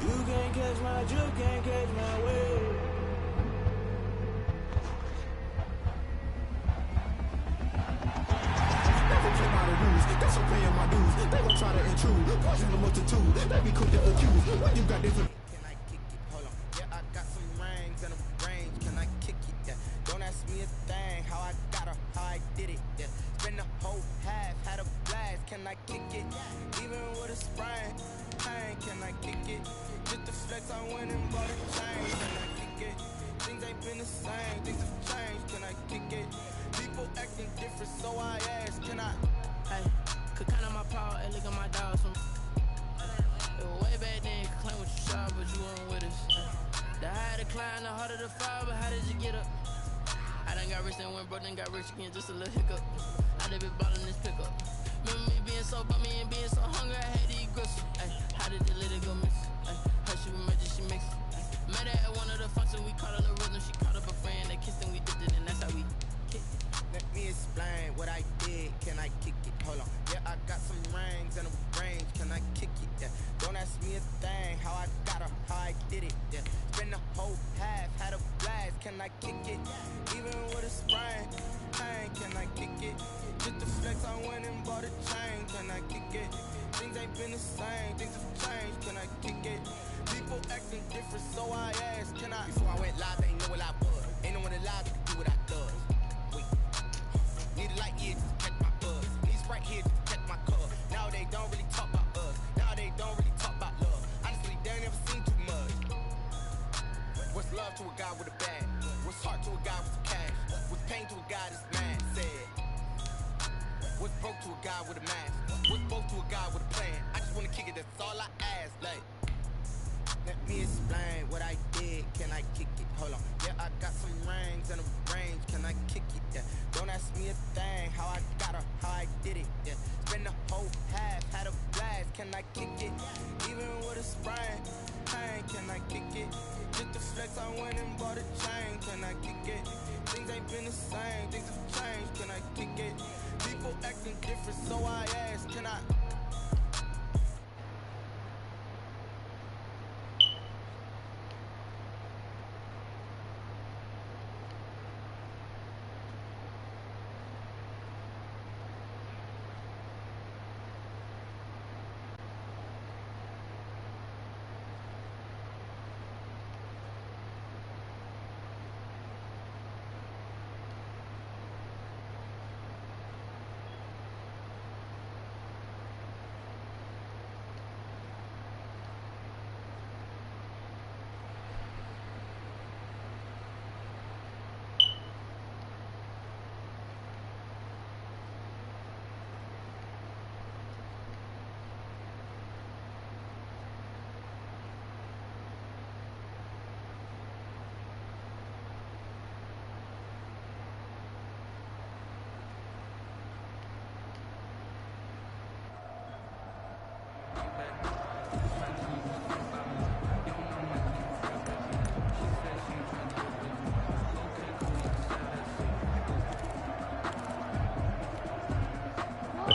You can't catch my drift, can't catch my wave. Never play by the rules, that's what paying my dues. They gon' try to intrude, poison the multitude. They be quick to accuse when you got different. Can I kick it? Hold on. Yeah, I got some rings and a range. Can I kick it? Yeah. Don't ask me a thing. How I got her, how I did it. Yeah. Spend the whole half, had a blast. Can I kick it? Even with a sprain. Pain, can I kick it? Just the flex, I went and bought a chain. Can I kick it? Things ain't been the same. Things have changed. Can I kick it? People acting different, so I ask. Can I? Hey, could count on my power, and look at my dogs from. Way back then, you could claim what you saw, but you weren't with us. The higher the climb, the harder the fall, but how did you get up? I done got rich and went broke, then got rich again, just a little hiccup. I done been ballin' this pickup. Remember me being so bummy and being so hungry, I had to eat gristle. Ay, how did the little go miss? Ay, her she was magic, she mixed. Met her at one of the functions, we caught her the rhythm, she caught up a friend, they kissed and we dipped it, and that's how we kicked it. Let me explain what I did. Can I kick it? Hold on. Yeah, I got some rings and a range. Can I kick it? Yeah. Don't ask me a thing. How I got her, how I did it. Yeah. Spend the whole half, had a blast. Can I kick it? Even with a sprain. Pain, can I kick it? Just the flex, I went and bought a chain. Can I kick it? Things ain't been the same. Things have changed. Can I kick it? People acting different, so I ask. Can I? Before I went live, they ain't know what I was. Ain't no one alive that can do what I does. Need a light here to catch my buzz. Need Sprite here to catch my cuz. Now they don't really talk about us. Now they don't really talk about love. Honestly, they ain't never seen too much. What's love to a guy with a bag? What's heart to a guy with some cash? What's pain to a guy that's mad? Said. What's broke to a guy with a mask? What's both to a guy with a plan? I just wanna kick it, that's all I ask. Like, let me explain what I did. Can I kick it? Hold on. Yeah, I got some rings and a range. Can I kick it? Yeah. Don't ask me a thing. How I got her, how I did it. Yeah. Spend the whole half, had a blast. Can I kick it? Even with a sprain. Pain, can I kick it? Just the flex, I went and bought a chain. Can I kick it? Things ain't been the same. Things have changed. Can I kick it? People acting different, so I ask. Can I?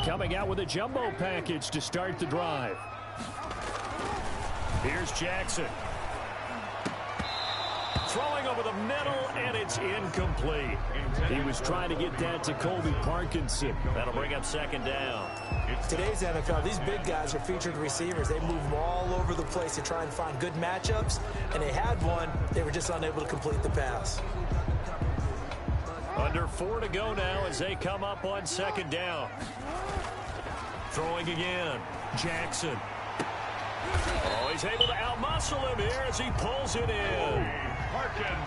Coming out with a jumbo package to start the drive. Here's Jackson. Throwing over the middle, and it's incomplete. He was trying to get that to Colby Parkinson. That'll bring up second down. Today's NFL, these big guys are featured receivers. They move them all over the place to try and find good matchups, and they had one. They were just unable to complete the pass. Under 4 to go now as they come up on second down. Throwing again. Jackson. Oh, he's able to outmuscle him here as he pulls it in.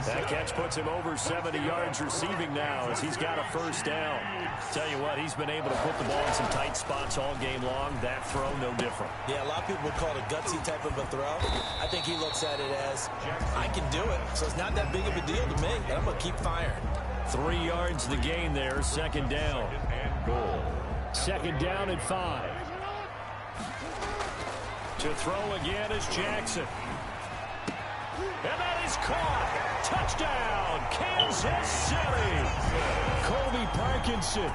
That catch puts him over 70 yards receiving now as he's got a first down. Tell you what, he's been able to put the ball in some tight spots all game long. That throw, no different. Yeah, a lot of people would call it a gutsy type of a throw. I think he looks at it as, I can do it. So it's not that big of a deal to me, and I'm going to keep firing. 3 yards the gain there, second down. Goal. Second down and 5. To throw again is Jackson. And that is caught. Touchdown, Kansas City. Colby Parkinson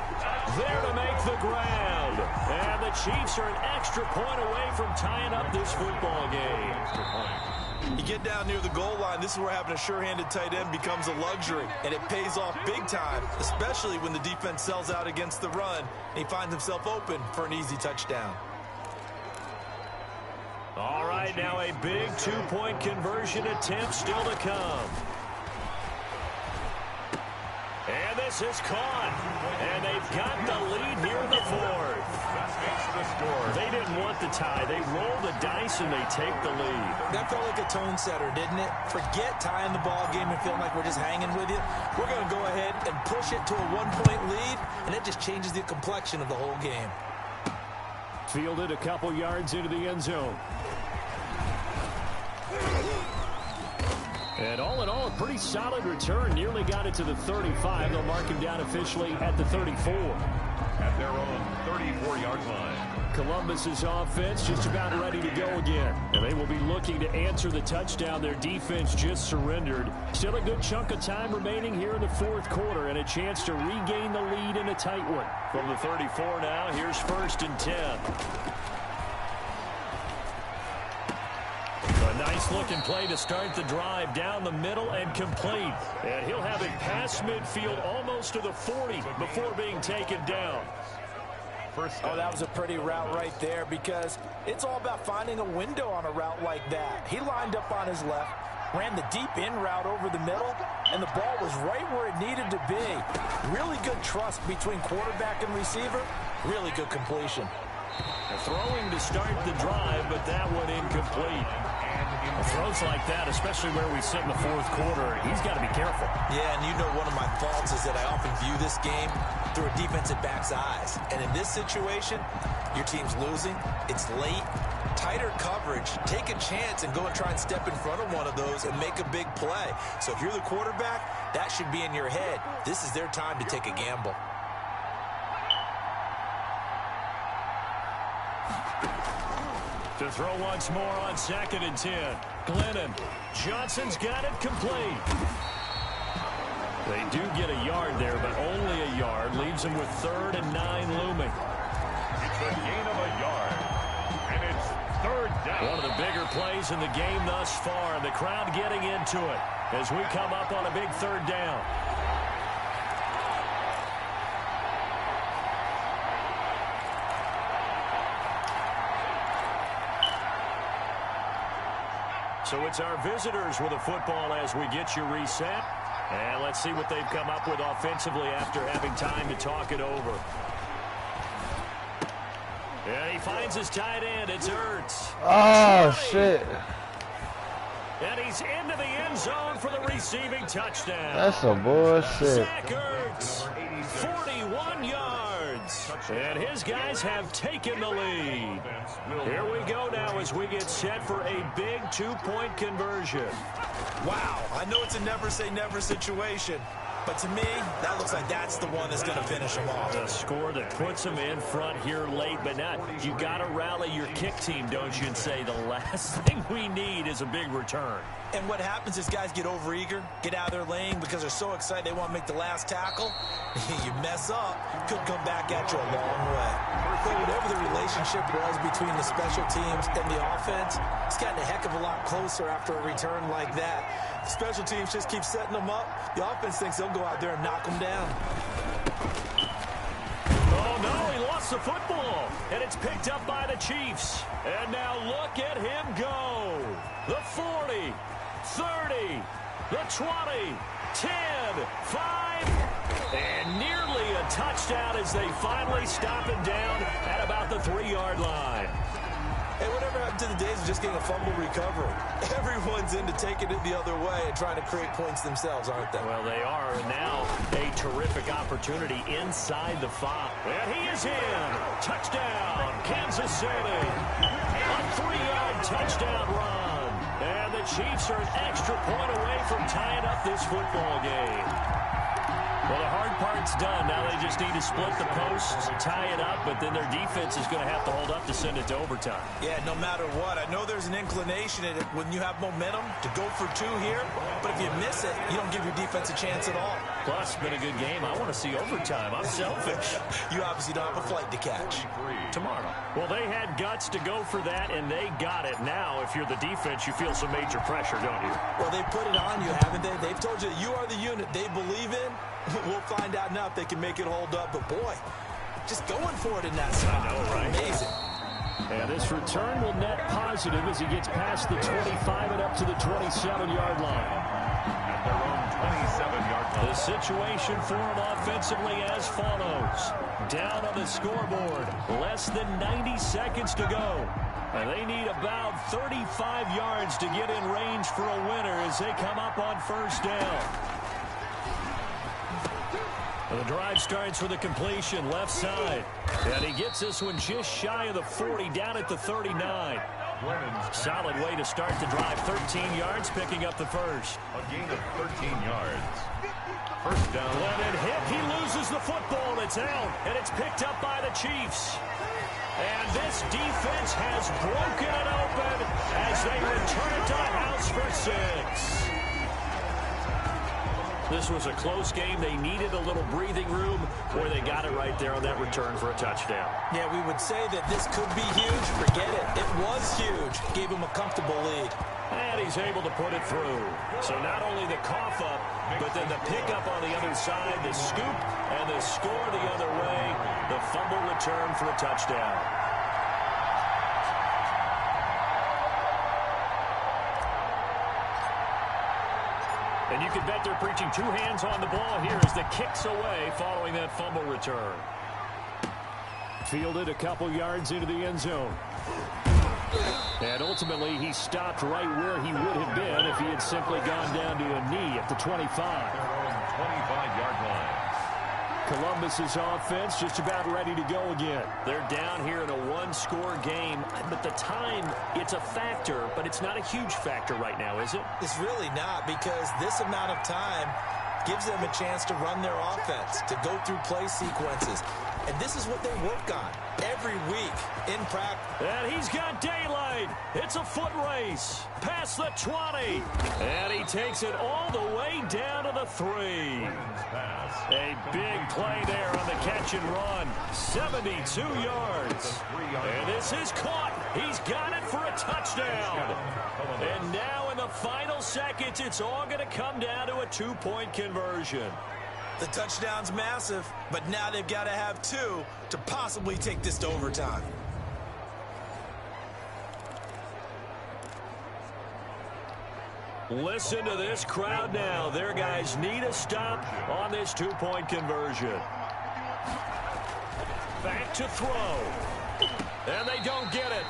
there to make the grab. And the Chiefs are an extra point away from tying up this football game. get down near the goal line, this is where having a sure-handed tight end becomes a luxury, and it pays off big time, especially when the defense sells out against the run, and he finds himself open for an easy touchdown. All right, now a big two-point conversion attempt still to come. And this is caught. And they've got the lead here in the fourth. They didn't want the tie. They roll the dice and they take the lead. That felt like a tone setter, didn't it? Forget tying the ball game and feeling like we're just hanging with you. We're going to go ahead and push it to a one-point lead, and it just changes the complexion of the whole game. Fielded a couple yards into the end zone. And all in all, a pretty solid return. Nearly got it to the 35. They'll mark him down officially at the 34. At their own 34-yard line. Columbus's offense just about ready to go again. And they will be looking to answer the touchdown their defense just surrendered. Still a good chunk of time remaining here in the fourth quarter and a chance to regain the lead in a tight one. From the 34 now, here's 1st and 10. A nice-looking play to start the drive down the middle and complete. And he'll have it past midfield almost to the 40 before being taken down. Oh, that was a pretty route right there because it's all about finding a window on a route like that. He lined up on his left, ran the deep in route over the middle, and the ball was right where it needed to be. Really good trust between quarterback and receiver. Really good completion. Throwing to start the drive, but that one incomplete. Throws like that, especially where we sit in the fourth quarter, he's got to be careful. Yeah, and you know one of my faults is that I often view this game through a defensive back's eyes. And in this situation, your team's losing, it's late, tighter coverage, take a chance and go and try and step in front of one of those and make a big play. So if you're the quarterback, that should be in your head. This is their time to take a gamble. To throw once more on 2nd and 10. Glennon. Johnson's got it complete. They do get a yard there, but only a yard. Leaves them with 3rd and 9 looming. It's a gain of a yard. And it's 3rd down. One of the bigger plays in the game thus far. And the crowd getting into it as we come up on a big 3rd down. So it's our visitors with a football as we get you reset. And let's see what they've come up with offensively after having time to talk it over. And he finds his tight end. It's Ertz. Oh, shit. And he's into the end zone for the receiving touchdown. That's some bullshit. Zach Ertz, 41 yards. And his guys have taken the lead. Here we go now as we get set for a big two-point conversion. Wow, I know it's a never-say-never situation, but to me, that looks like that's the one that's going to finish them off. A score that puts them in front here late, but not. You got to rally your kick team, don't you, and say the last thing we need is a big return. And what happens is guys get overeager, get out of their lane because they're so excited they want to make the last tackle. You mess up, could come back at you a long way. But whatever the relationship was between the special teams and the offense, it's gotten a heck of a lot closer after a return like that. The special teams just keep setting them up. The offense thinks they'll go out there and knock them down. Oh, no, he lost the football, and it's picked up by the Chiefs. And now look at him go. The 40, 30, the 20, 10, 5, and nearly a touchdown as they finally stop him down at about the 3-yard line. Hey, whatever happened to the days of just getting a fumble recovery? Everyone's into taking it the other way and trying to create points themselves, aren't they? Well, they are, and now a terrific opportunity inside the 5. And he is in. Touchdown, Kansas City. A 3-yard touchdown run. And the Chiefs are an extra point away from tying up this football game. Well, the hard part's done. Now they just need to split the posts, tie it up, but then their defense is going to have to hold up to send it to overtime. Yeah, no matter what. I know there's an inclination in it when you have momentum to go for 2 here, but if you miss it, you don't give your defense a chance at all. Plus, it's been a good game. I want to see overtime. I'm selfish. You obviously don't have a flight to catch. Tomorrow. Well, they had guts to go for that, and they got it. Now, if you're the defense, you feel some major pressure, don't you? Well, they put it on you, haven't they? They've told you that you are the unit they believe in. We'll find out now if they can make it hold up. But, boy, just going for it in that spot. I know, right? Amazing. And this return will net positive as he gets past the 25 and up to the 27-yard line. At their own 27-yard line. The situation for him offensively as follows. Down on the scoreboard, less than 90 seconds to go. And they need about 35 yards to get in range for a winner as they come up on first down. The drive starts with a completion left side. And he gets this one just shy of the 40, down at the 39. Solid way to start the drive. 13 yards, picking up the first. A gain of 13 yards. First down. Let it hit. He loses the football. It's out, and it's picked up by the Chiefs. And this defense has broken it open as they return it to the house for 6. This was a close game. They needed a little breathing room, or they got it right there on that return for a touchdown. Yeah, we would say that this could be huge. Forget it. It was huge. Gave him a comfortable lead. And he's able to put it through. So not only the cough up, but then the pickup on the other side, the scoop, and the score the other way. The fumble return for a touchdown. And you can bet they're preaching two hands on the ball here as the kick's away following that fumble return. Fielded a couple yards into the end zone. And ultimately, he stopped right where he would have been if he had simply gone down to a knee at the 25. 25-yard line. Columbus's offense just about ready to go again. They're down here in a one-score game, but the time, it's a factor, but it's not a huge factor right now, is it? It's really not, because this amount of time gives them a chance to run their offense, to go through play sequences. And this is what they work on every week in practice. And he's got daylight. It's a foot race. Past the 20. And he takes it all the way down to the 3. A big play there on the catch and run. 72 yards. And this is caught. He's got it for a touchdown. And now in the final seconds, it's all going to come down to a 2-point conversion. The touchdown's massive, but now they've got to have 2 to possibly take this to overtime. Listen to this crowd now. Their guys need a stop on this 2-point conversion. Back to throw. And they don't get it.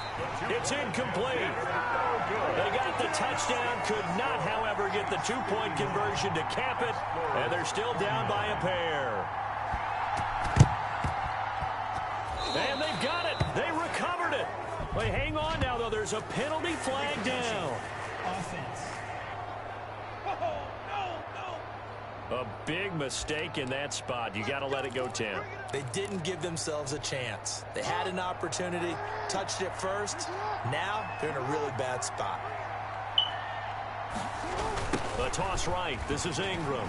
It's incomplete. They got the touchdown, could not, however, get the 2-point conversion to cap it, and they're still down by a pair. And they've got it. They recovered it. Wait, hang on now, though. There's a penalty flag down. Offense. A big mistake in that spot. You got to let it go, Tim. They didn't give themselves a chance. They had an opportunity, touched it first. Now they're in a really bad spot. The toss right. This is Ingram.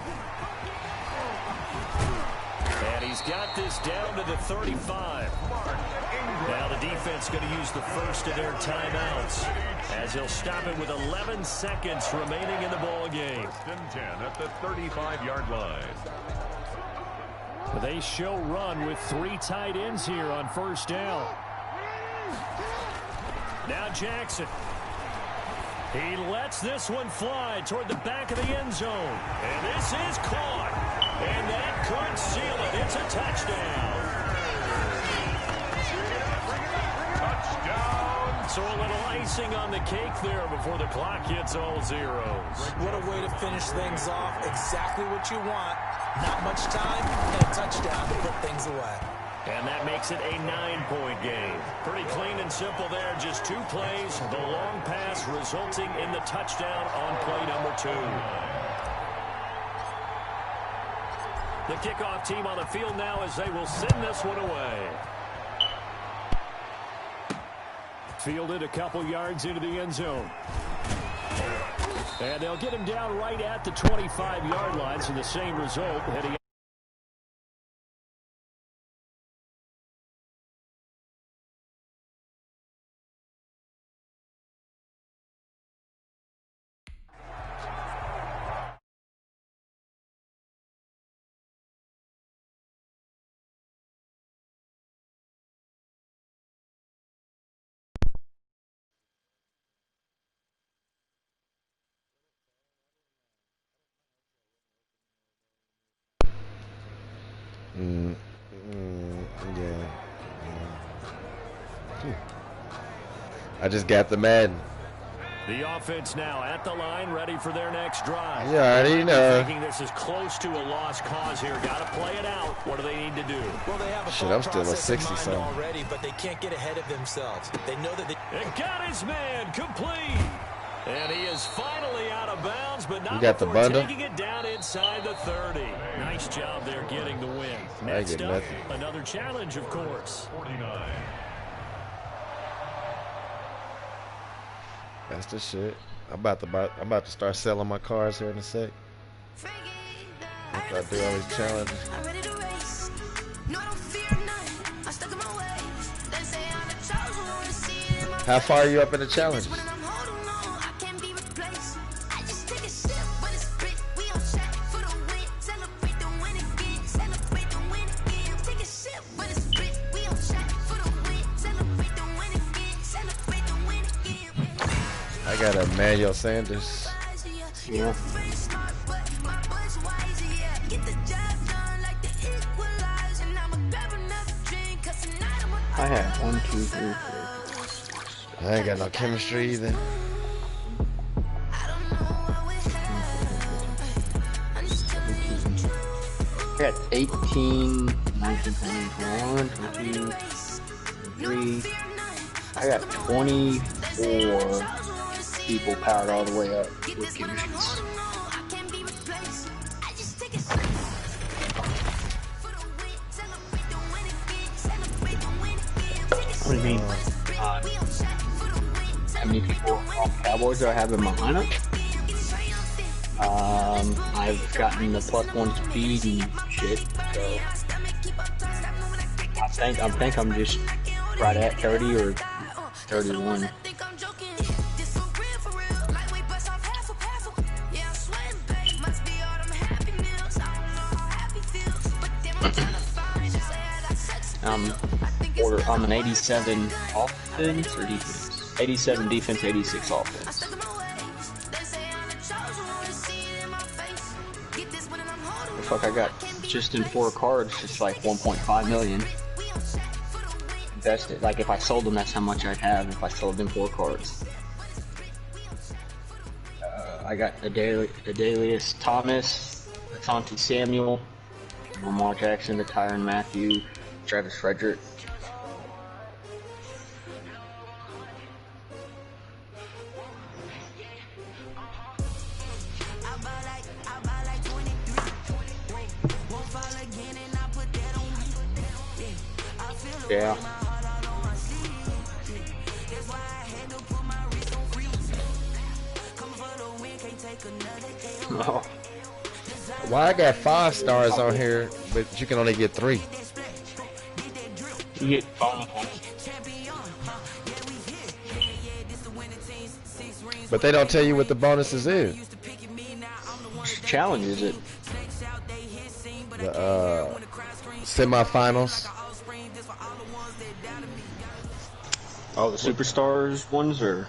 And he's got this down to the 35. Now the defense going to use the first of their timeouts as he'll stop it with 11 seconds remaining in the ball game. 10 at the 35-yard line. They show run with 3 tight ends here on first down. Now Jackson. He lets this one fly toward the back of the end zone. And this is caught. And that could seal it. It's a touchdown. Touchdown. So a little icing on the cake there before the clock hits all zeros. What a way to finish things off. Exactly what you want. Not much time and a touchdown to put things away. And that makes it a 9-point game. Pretty clean and simple there. Just 2 plays. The long pass resulting in the touchdown on play number 2. The kickoff team on the field now as they will send this one away. Fielded a couple yards into the end zone. And they'll get him down right at the 25-yard line, so the same result heading. I just got the Madden. The offense now at the line, ready for their next drive. You already know. Thinking this is close to a lost cause here. Got to play it out. What do they need to do? Well, they have a shit, I'm still a 60-something already, but they can't get ahead of themselves. They know that they... It got his man complete. And he is finally out of bounds, but not got the bundle? taking it down inside the 30. Nice job there getting the win. Next up, another challenge, of course. 49. That's the shit. I'm about to start selling my cars here in a sec. After I do all these challenges. How far are you up in the challenges? I got a Emmanuel Sanders. Yeah. I have 1, 2, 3, 4. I ain't got no chemistry either. I got 18, 19, 21, 22, 23. I got 24 people powered all the way up with chemistries. What do you mean? How many people on Cowboys do I have in my lineup? I've gotten the +1 speed and shit, so I think I'm just right at 30 or 31. I'm an 87 offense or defense? 87 defense, 86 offense. The fuck I got just in 4 cards, just like 1.5 million. Invested. Like if I sold them, that's how much I'd have if I sold them 4 cards. I got Adalius Thomas, Asante Samuel, Lamar Jackson, the Tyron Matthew, Travis Frederick. Yeah. Oh. Why I got 5 stars on here, but you can only get 3? You get 5 points. But they don't tell you what the bonuses is. Challenge is it? The semifinals. Oh, the superstars ones or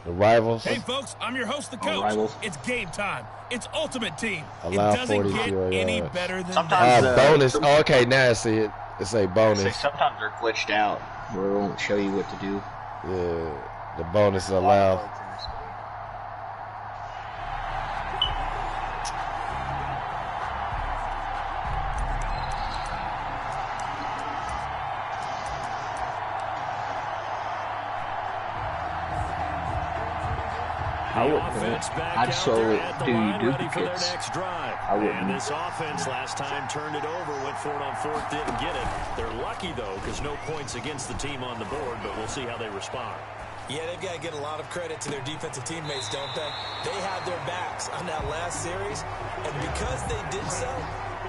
the rivals? Hey folks, I'm your host, the coach. Rivals. It's game time. It's ultimate team. Allow it doesn't 40 get any better than sometimes that. Bonus. Oh, okay, now I see it. It's a bonus. Sometimes they're glitched out where it won't show you what to do. Yeah, the bonus is allowed. I'd solo do duplicates. I wouldn't. And this offense last time turned it over, went for it on 4th, didn't get it. They're lucky, though, because no points against the team on the board, but we'll see how they respond. Yeah, they've got to get a lot of credit to their defensive teammates, don't they? They had their backs on that last series, and because they did so,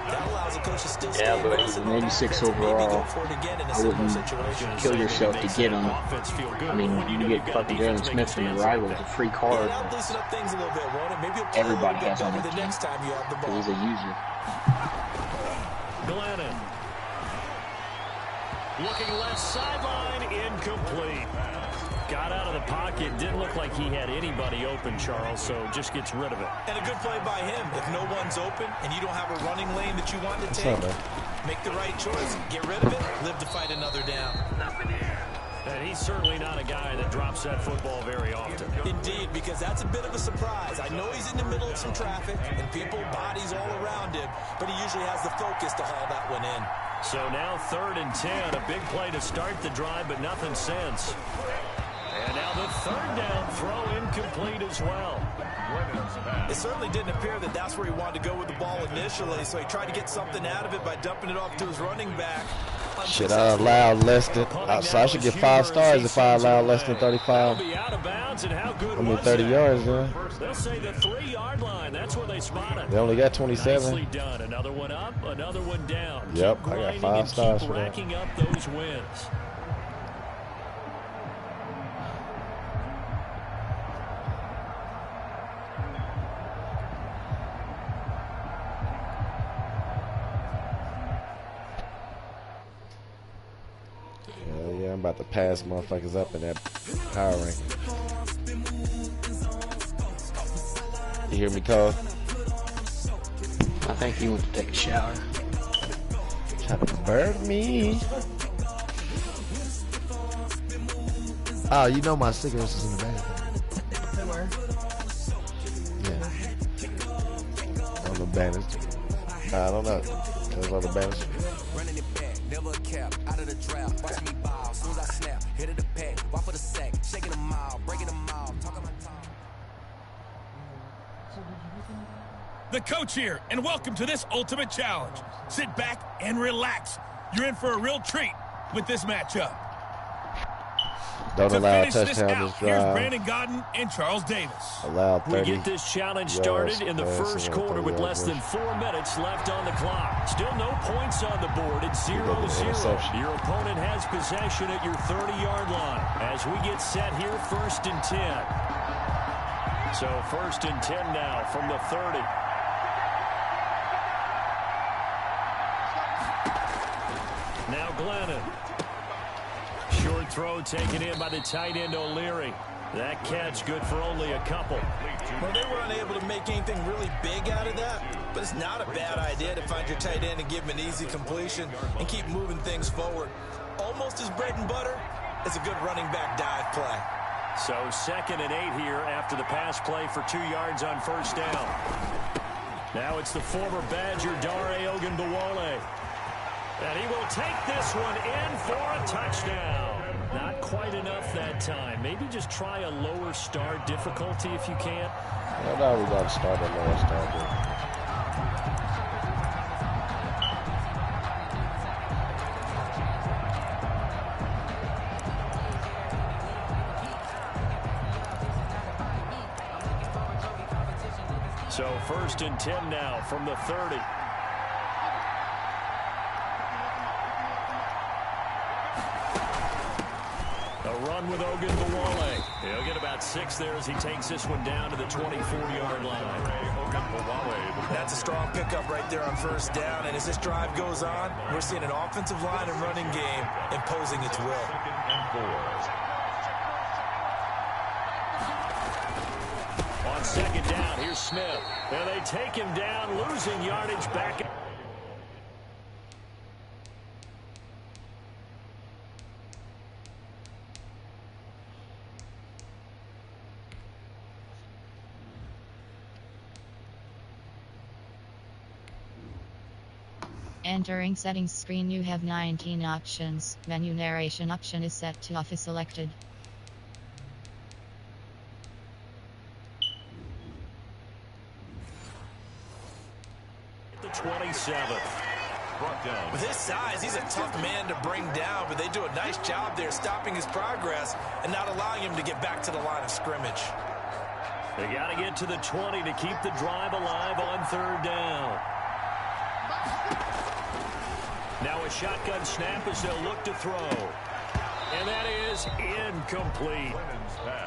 that allows a coach to still stay yeah, but he's an 86 overall. I wouldn't kill yourself to get him. I mean, you get fucking Jalen Smith from the rivals, a free card. Everybody has on their team because he's a user. Glennon. Looking left sideline, incomplete. Got out of the pocket, didn't look like he had anybody open, Charles, so just gets rid of it. And a good play by him. If no one's open and you don't have a running lane that you want to take, make the right choice, get rid of it, live to fight another down. And he's certainly not a guy that drops that football very often. Indeed, because that's a bit of a surprise. I know he's in the middle of some traffic and people, bodies all around him, but he usually has the focus to haul that one in. So now 3rd and 10, a big play to start the drive, but nothing since. And now the 3rd down throw incomplete as well. It certainly didn't appear that that's where he wanted to go with the ball initially, so he tried to get something out of it by dumping it off to his running back. Should I allow less than... So I should get 5 stars if I allow less than 35. I mean 30 yards, man. They'll say the 3-yard line. That's where they spot it. They only got 27. Nicely done. Another one up, another one down. Yep, I got 5 stars for that. Racking up those wins. Yeah, I'm about to pass motherfuckers up in that power ranking. You hear me, Cole? I think he went to take a shower. Trying to burn me. Oh, you know my cigarettes is in the bag. They were? Yeah. On the banners. I don't know. It was on the banners. Running it back, never a cap, out of the draft. Watch me ball, as soon as I snap, hit of the pack, walk for the sack, shaking them out, breaking them out, talking about time. The coach here, and welcome to this ultimate challenge. Sit back and relax. You're in for a real treat with this matchup. Don't allow a touchdown this here's drive. Brandon Godden and Charles Davis. Allow 30 We get this challenge started in the first quarter with less than 4 minutes left on the clock. Still no points on the board. It's 0-0. Your opponent has possession at your 30-yard line. As we get set here, 1st and 10. So 1st and 10 now from the 30. Now Glennon. Short throw taken in by the tight end O'Leary. That catch good for only a couple. Well, they were unable to make anything really big out of that, but it's not a bad idea to find your tight end and give him an easy completion and keep moving things forward. Almost as bread and butter as a good running back dive play. So 2nd and 8 here after the pass play for 2 yards on 1st down. Now it's the former Badger Dare Ogunbowale. And he will take this one in for a touchdown. Not quite enough that time. Maybe just try a lower start difficulty if you can. Well, now we got to start a lower start difficulty. So 1st and 10 now from the 30. A run with Ogunbowale. He'll get about 6 there as he takes this one down to the 24-yard line. That's a strong pickup right there on 1st down, and as this drive goes on, we're seeing an offensive line and running game imposing its will. On 2nd down, here's Smith. And they take him down, losing yardage back. Entering settings screen, you have 19 options. Menu narration option is set to off is selected. The 27th. brought down. With his size, he's a tough man to bring down, but they do a nice job there stopping his progress and not allowing him to get back to the line of scrimmage. They got to get to the 20 to keep the drive alive on third down. Now a shotgun snap as they'll look to throw. And that is incomplete.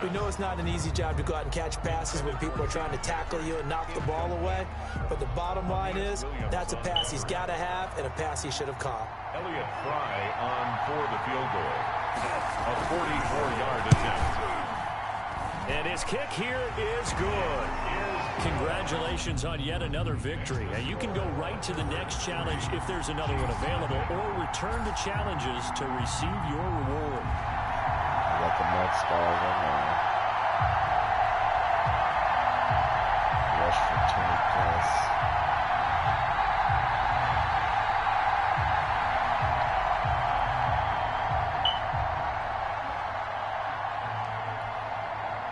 We know it's not an easy job to go out and catch passes when people are trying to tackle you and knock the ball away. But the bottom line is, that's a pass he's got to have and a pass he should have caught. Elliott Fry on for the field goal. A 44-yard attempt. And his kick here is good. Congratulations on yet another victory. And you can go right to the next challenge if there's another one available, or return to challenges to receive your reward. Got the mud stars on there. Rush for 20 plus.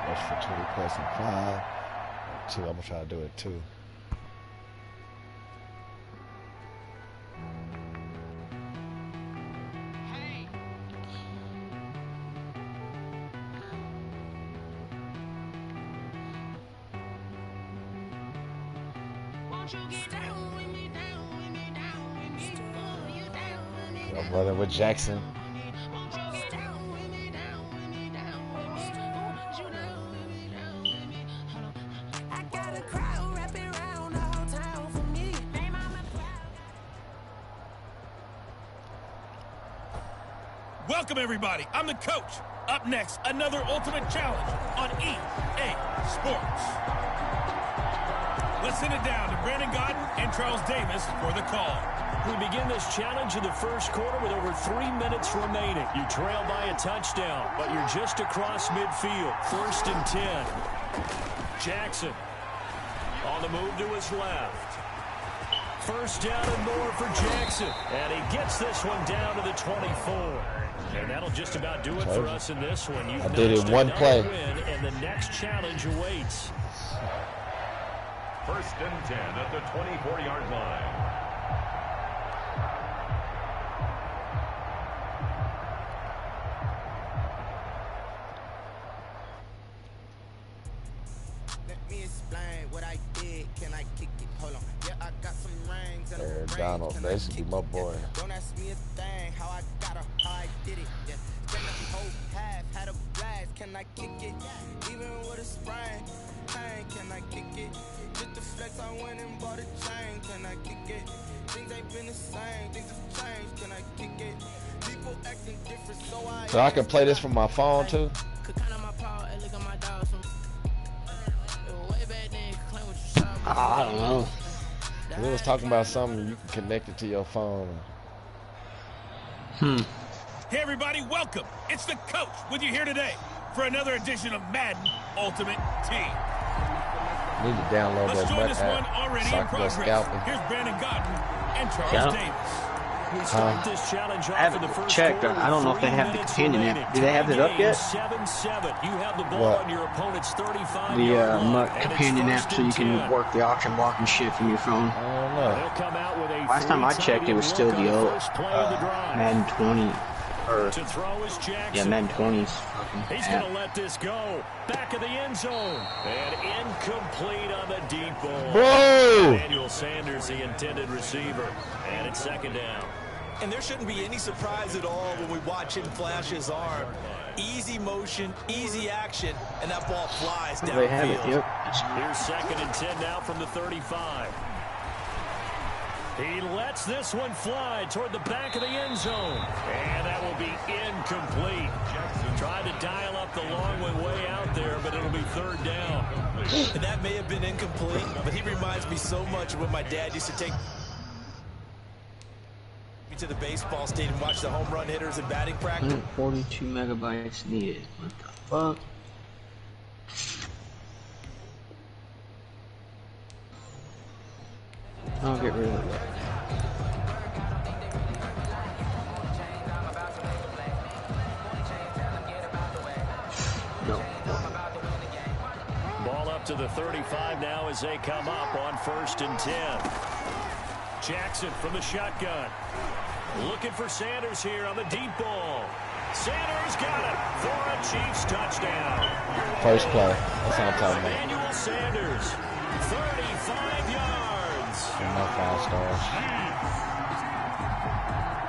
Rush for 20 plus and 5. 2. I'm gonna try to do it 2. I'm running with Jackson. Welcome, everybody. I'm the coach. Up next, another ultimate challenge on EA Sports. Let's send it down to Brandon Godden and Charles Davis for the call. We begin this challenge in the first quarter with over 3 minutes remaining. You trail by a touchdown, but you're just across midfield. 1st and 10. Jackson on the move to his left. 1st down and more for Jackson. And he gets this one down to the 24. And that'll just about do it for us in this one. You've I did it in one play. Win, and the next challenge awaits. 1st and 10 at the 24-yard line. Donald, that should be my boy. Don't ask me a thing, how I got her, how I did it. Yeah. Spend the whole half, had a blast, can I kick it? Even with a sprain, can I kick it? Just the flex, I went and bought a chain, can I kick it? Things ain't been the same, things have changed, can I kick it? People acting different, so I can play this from my phone too? I don't know. It was talking about something you can connect it to your phone. Hey everybody, welcome. It's the coach with you here today for another edition of Madden Ultimate Team. Need to download Let's that join this one app. already So in progress. Here's Brandon Godden and Charles Davis. We start this challenge off I in the first checked. quarter. I don't know if they have the companion app. Do they have it up yet? 7-7. You have the ball on your opponent's 35. The companion app, so you can work the auction block and shit from your phone. I don't know. Last time I checked, it was still the old Madden 20. Or, yeah, Madden 20's fucking He's going to let this go. Back of the end zone. And incomplete on the deep ball. Whoa! Emmanuel Sanders, the intended receiver. And it's 2nd down. And there shouldn't be any surprise at all when we watch him flash his arm. Easy motion, easy action, and that ball flies downfield. They have it, yep. Here's 2nd and 10 now from the 35. He lets this one fly toward the back of the end zone. And that will be incomplete. Jackson tried to dial up the long one way out there, but it'll be 3rd down. And that may have been incomplete, but he reminds me so much of when my dad used to take me to the baseball stadium and watch the home run hitters and batting practice. 142 megabytes needed. What the fuck? I'll get rid of that. No. Ball up to the 35 now as they come up on 1st and 10. Jackson from the shotgun. Looking for Sanders here on the deep ball. Sanders got it for a Chiefs touchdown. First play. That's what I'm talking about. Emmanuel Sanders, 35 yards. My 5 stars.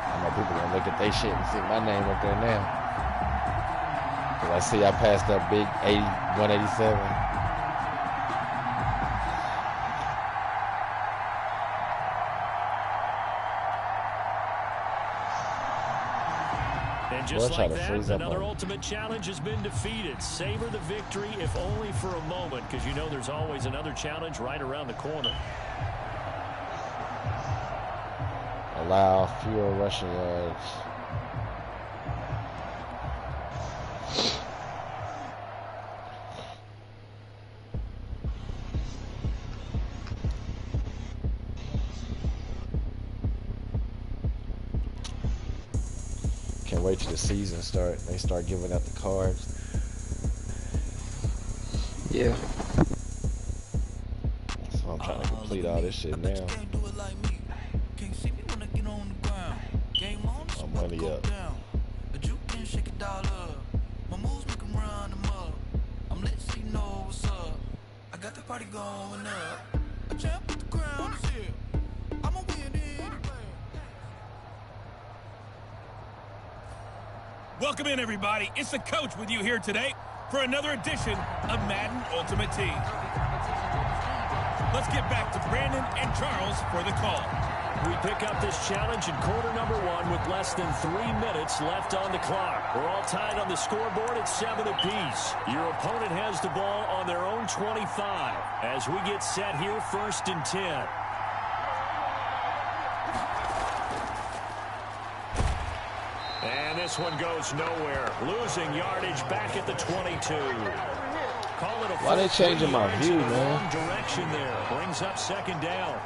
I know people gonna look at their shit and see my name up there now. Cause I see I passed that big 187. And just like that, another ultimate challenge has been defeated. Savor the victory, if only for a moment, because you know there's always another challenge right around the corner. Allow fewer rushing yards. Can't wait till the season start. They start giving out the cards. Yeah. So I'm trying to complete all this shit now. I'm money up. I got the party going up. A champ with the crown is here. I'ma win anyway. Welcome in, everybody. It's the coach with you here today for another edition of Madden Ultimate Team. Let's get back to Brandon and Charles for the call. We pick up this challenge in quarter number 1 with less than 3 minutes left on the clock. We're all tied on the scoreboard at 7 apiece. Your opponent has the ball on their own 25 as we get set here, 1st and 10. And this one goes nowhere. Losing yardage back at the 22. Call it a Why they changing my view, man? Direction there. Brings up 2nd down.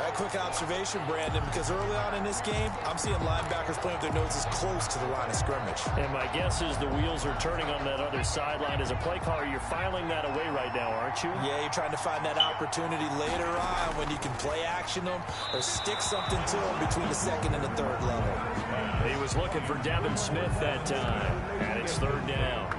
A quick observation, Brandon, because early on in this game, I'm seeing linebackers playing with their noses close to the line of scrimmage. And my guess is the wheels are turning on that other sideline. As a play caller, you're filing that away right now, aren't you? Yeah, you're trying to find that opportunity later on when you can play action them or stick something to them between the 2nd and the 3rd level. He was looking for Devin Smith that time, and it's 3rd down.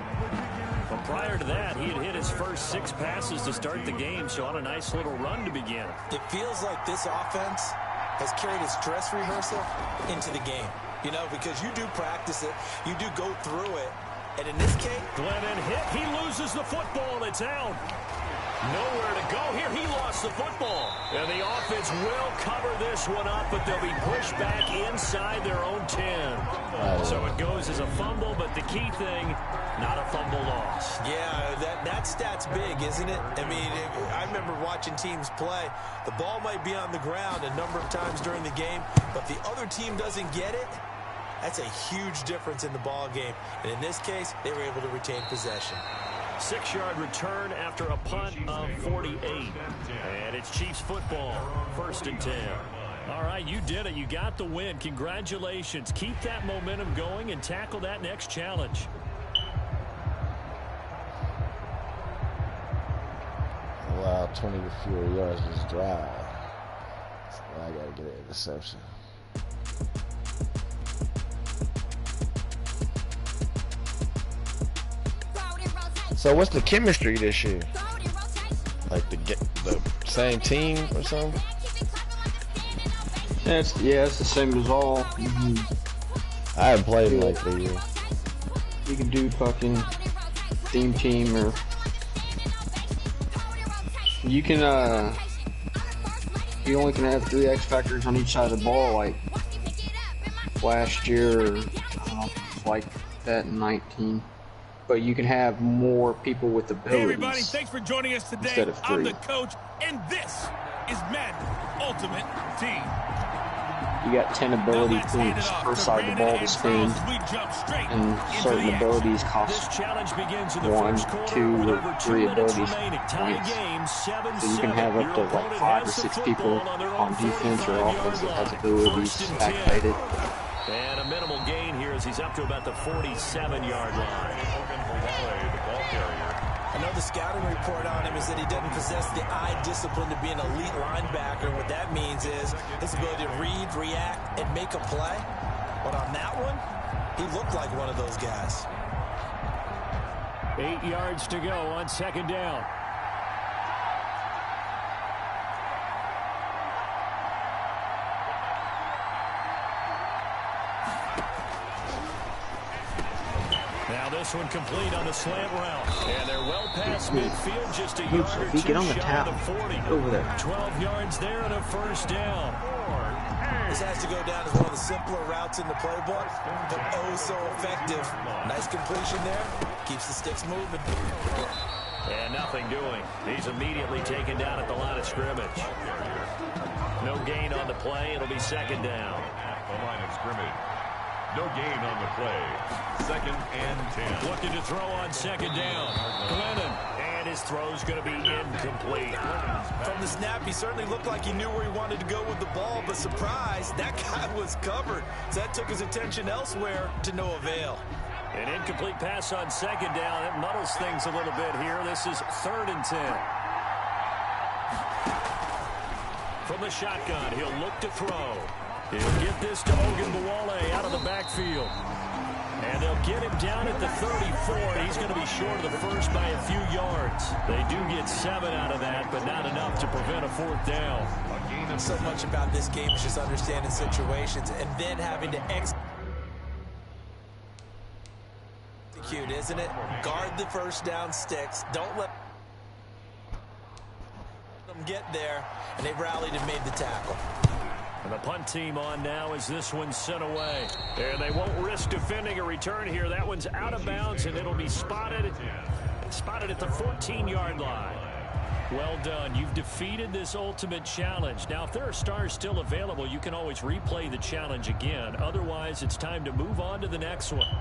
But prior to that, he had hit his first 6 passes to start the game, so on a nice little run to begin. It feels like this offense has carried its dress rehearsal into the game. You know, because you do practice it, you do go through it, and in this case... Glennon hit, he loses the football, it's out. Nowhere to go here, he lost the football. And the offense will cover this one up, but they'll be pushed back inside their own 10. So it goes as a fumble, but the key thing, not a fumble loss. Yeah, that stat's big, isn't it? I mean, I remember watching teams play. The ball might be on the ground a number of times during the game, but the other team doesn't get it. That's a huge difference in the ball game. And in this case, they were able to retain possession. 6-yard return after a punt of 48. And it's Chiefs football, 1st and 10. All right, you did it. You got the win. Congratulations. Keep that momentum going and tackle that next challenge. Allow 20 to fewer yards this drive. So I got to get an interception. So what's the chemistry this year? Like the same team or something? It's the same as all. I haven't played in like 3 years. You can do fucking theme team, or you can you only can have 3 X factors on each side of the ball, like last year, or I don't know, like that in 19. But you can have more people with abilities. Hey everybody, thanks for joining us today. Instead of 3. I'm the coach, and this is Madden Ultimate Team. You got 10 ability points per side of the ball to spend, and certain abilities cost 1, 2, or 3 abilities points. So you can have up to like 5 or 6 people on defense or offense that has abilities activated. And a minimal gain here as he's up to about the 47-yard line. I know the the scouting report on him is that he doesn't possess the eye discipline to be an elite linebacker. And what that means is his ability to read, react, and make a play. But on that one, he looked like one of those guys. 8 yards to go on second down. Now this one complete on the slant route. And they're well past midfield, just a yard or two shy of the 40. Over there. 12 yards there and a first down. This has to go down as one of the simpler routes in the playbook, but oh so effective. Nice completion there. Keeps the sticks moving. And nothing doing. He's immediately taken down at the line of scrimmage. No gain on the play. It'll be second down. At the line of scrimmage. No gain on the play. 2nd and 10. Looking to throw on second down. Glennon. And his throw's going to be incomplete. From the snap, he certainly looked like he knew where he wanted to go with the ball, but surprise, that guy was covered. So that took his attention elsewhere to no avail. An incomplete pass on second down. It muddles things a little bit here. This is 3rd and 10. From the shotgun, he'll look to throw. He'll get this to Ogunbowale out of the backfield. And they'll get him down at the 34. He's going to be short of the first by a few yards. They do get 7 out of that, but not enough to prevent a 4th down. So much about this game is just understanding situations and then having to execute, isn't it? Guard the first down sticks. Don't let them get there. And they've rallied and made the tackle. And the punt team on now as this one's sent away. And they won't risk defending a return here. That one's out of bounds, and it'll be spotted at the 14-yard line. Well done. You've defeated this ultimate challenge. Now, if there are stars still available, you can always replay the challenge again. Otherwise, it's time to move on to the next one.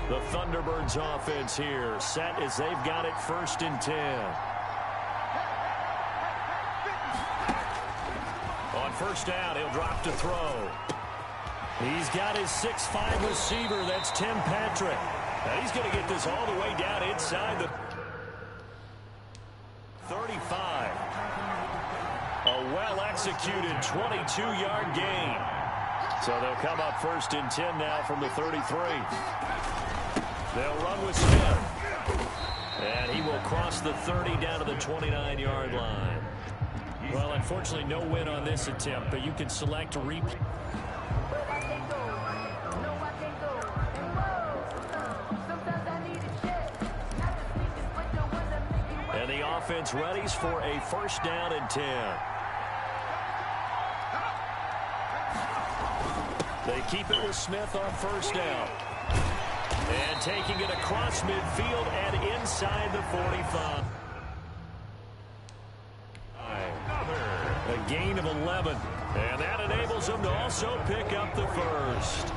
The Thunderbirds offense here, set as they've got it 1st and 10. On first down, he'll drop to throw. He's got his 6'5" receiver, that's Tim Patrick. Now he's going to get this all the way down inside the 35. A well-executed 22-yard gain. So they'll come up 1st and 10 now from the 33. They'll run with Smith. And he will cross the 30 down to the 29-yard line. Well, unfortunately, no win on this attempt, but you can select a replay. And the offense readies for a 1st down and 10. They keep it with Smith on 1st down. And taking it across midfield and inside the 45. A gain of 11. And that enables them to also pick up the 1st.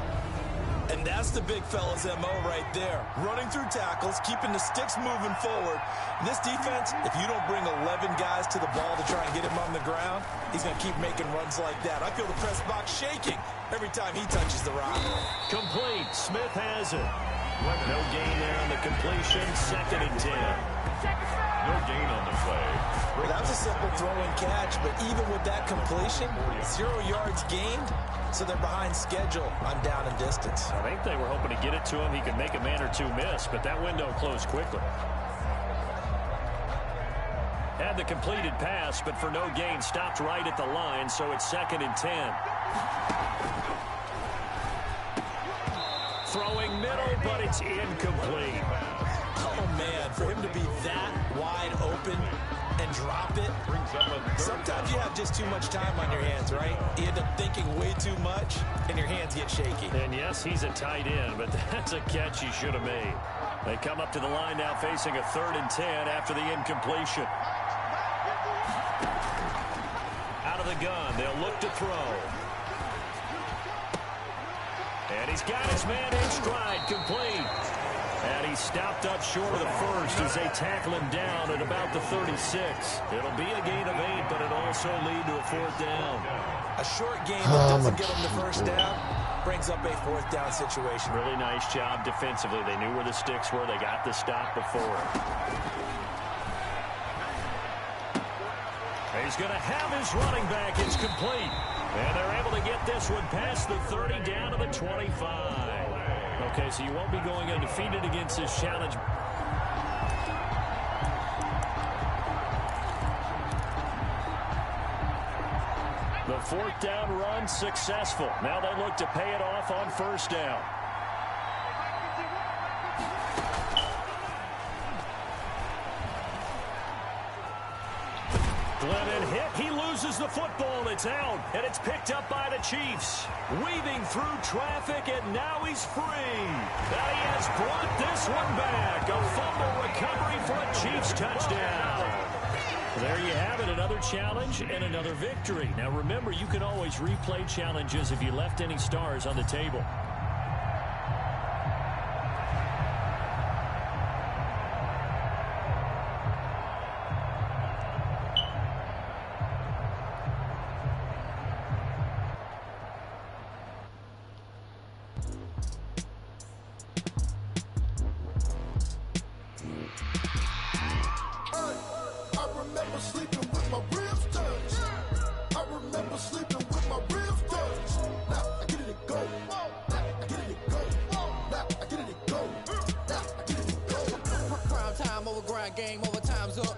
And that's the big fella's MO right there. Running through tackles, keeping the sticks moving forward. And this defense, if you don't bring 11 guys to the ball to try and get him on the ground, he's going to keep making runs like that. I feel the press box shaking every time he touches the rock. Complete. Smith has it. No gain there on the completion. 2nd and 10. No gain on the play. Well, that was a simple throw and catch, but even with that completion, 0 yards gained, so they're behind schedule on down and distance. I think they were hoping to get it to him. He could make a man or two miss, but that window closed quickly. Had the completed pass, but for no gain, stopped right at the line, so it's 2nd and 10. Throwing middle, but it's incomplete. Oh, man, for him to be that wide open and drop it. Sometimes you have just too much time on your hands, right? You end up thinking way too much, and your hands get shaky. And yes, he's a tight end, but that's a catch he should have made. They come up to the line now facing a 3rd and 10 after the incompletion. Out of the gun, they'll look to throw. And he's got his man in stride, complete. And he stopped up short of the first as they tackle him down at about the 36. It'll be a gain of 8, but it'll also lead to a 4th down. A short game that doesn't get them the first down brings up a 4th down situation. Really nice job defensively. They knew where the sticks were. They got the stop before. He's going to have his running back. It's complete. And they're able to get this one past the 30 down to the 25. Okay, so you won't be going undefeated against this challenge. The 4th down run successful. Now they look to pay it off on 1st down. Glennon hit. He loses the football. It's out, and it's picked up by the Chiefs. Weaving through traffic, and now he's free. Now he has brought this one back. A fumble recovery for a Chiefs touchdown. There you have it, another challenge and another victory. Now remember, you can always replay challenges if you left any stars on the table. Game over, time's up.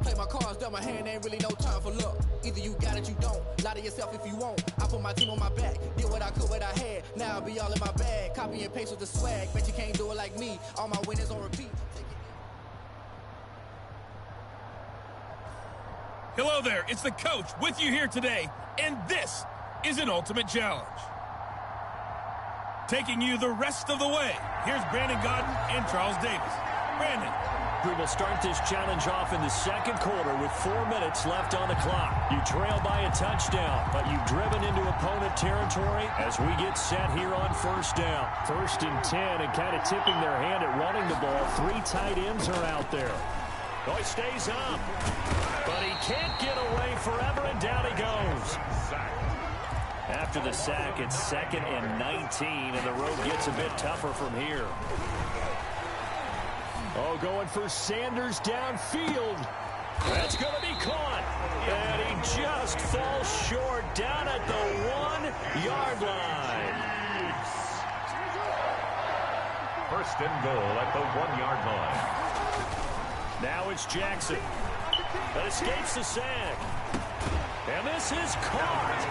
Play my cards, dealt my hand, ain't really no time for luck. Either you got it, you don't. Lie to yourself if you won't. I put my team on my back, did what I could, what I had. Now I'll be all in my bag. Copy and paste with the swag. Bet you can't do it like me. All my winners on repeat. Hello there, it's the coach with you here today, and this is an ultimate challenge. Taking you the rest of the way, here's Brandon Godden and Charles Davis. Brandon. We will start this challenge off in the 2nd quarter with 4 minutes left on the clock. You trail by a touchdown, but you've driven into opponent territory as we get set here on 1st down. 1st and 10, and kind of tipping their hand at running the ball. 3 tight ends are out there. Oh, he stays up, but he can't get away forever, and down he goes. After the sack, it's 2nd and 19, and the road gets a bit tougher from here. Oh, going for Sanders downfield. That's going to be caught. And he just falls short down at the 1-yard line. 1st and goal at the 1-yard line. Now it's Jackson. That escapes the sack. And this is caught.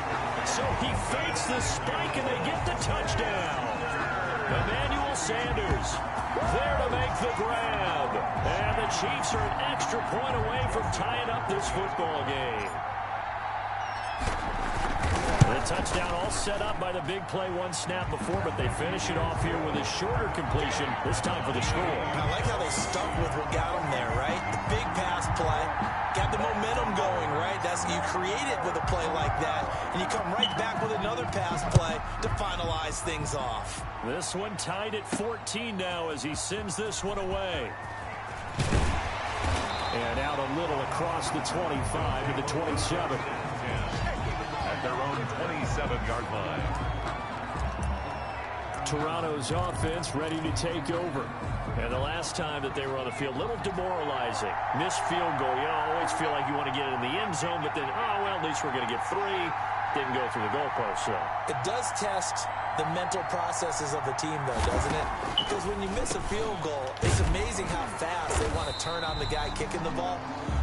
So he fakes the spike, and they get the touchdown. Emmanuel Sanders there to make the grab. And the Chiefs are an extra point away from tying up this football game. The touchdown all set up by the big play 1 snap before, but they finish it off here with a shorter completion, this time for the score. I like how they stuck with what got them there, right? The big pass play, got the momentum going, right? That's you create it with a play like that, and you come right back with another pass play to finalize things off. This one tied at 14 now as he sends this one away. And out a little across the 25 to the 27. At their own 27-yard line. Toronto's offense ready to take over. And the last time that they were on the field, a little demoralizing. Missed field goal. You always feel like you want to get it in the end zone, but then, oh, well, at least we're going to get 3. Didn't go through the goalpost, so. It does test the mental processes of the team, though, doesn't it? Because when you miss a field goal, it's amazing how fast they want to turn on the guy kicking the ball.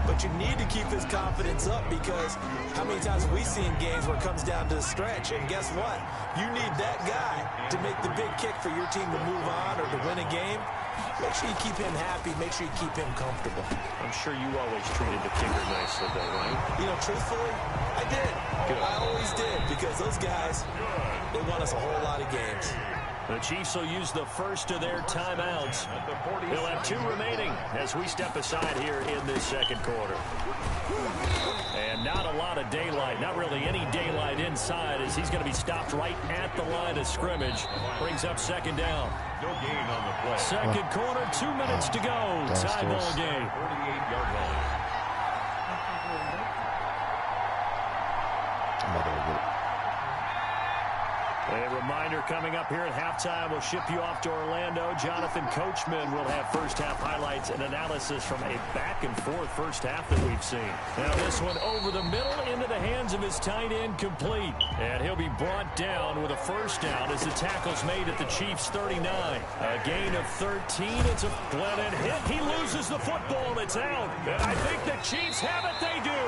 But you need to keep his confidence up, because how many times have we seen games where it comes down to the stretch, and guess what? You need that guy to make the big kick for your team to move on or to win a game. Make sure you keep him happy. Make sure you keep him comfortable. I'm sure you always treated the kicker nicely, though, right? You know, truthfully, I did. Good. I always did, because those guys, they won us a whole lot of games. The Chiefs will use the first of their timeouts. They'll have 2 remaining as we step aside here in this 2nd quarter. And not a lot of daylight, not really any daylight in inside as he's going to be stopped right at the line of scrimmage. Brings up second down. No gain on the play. Second quarter, 2 minutes to go. Tie ball game. 48-yard line. A reminder coming up here at halftime. We'll ship you off to Orlando. Jonathan Coachman will have first-half highlights and analysis from a back-and-forth first half that we've seen. Now this one over the middle into the hands of his tight end, complete. And he'll be brought down with a first down as the tackle's made at the Chiefs' 39. A gain of 13. It's a Glennon hit. He loses the football. It's out. And I think the Chiefs have it. They do.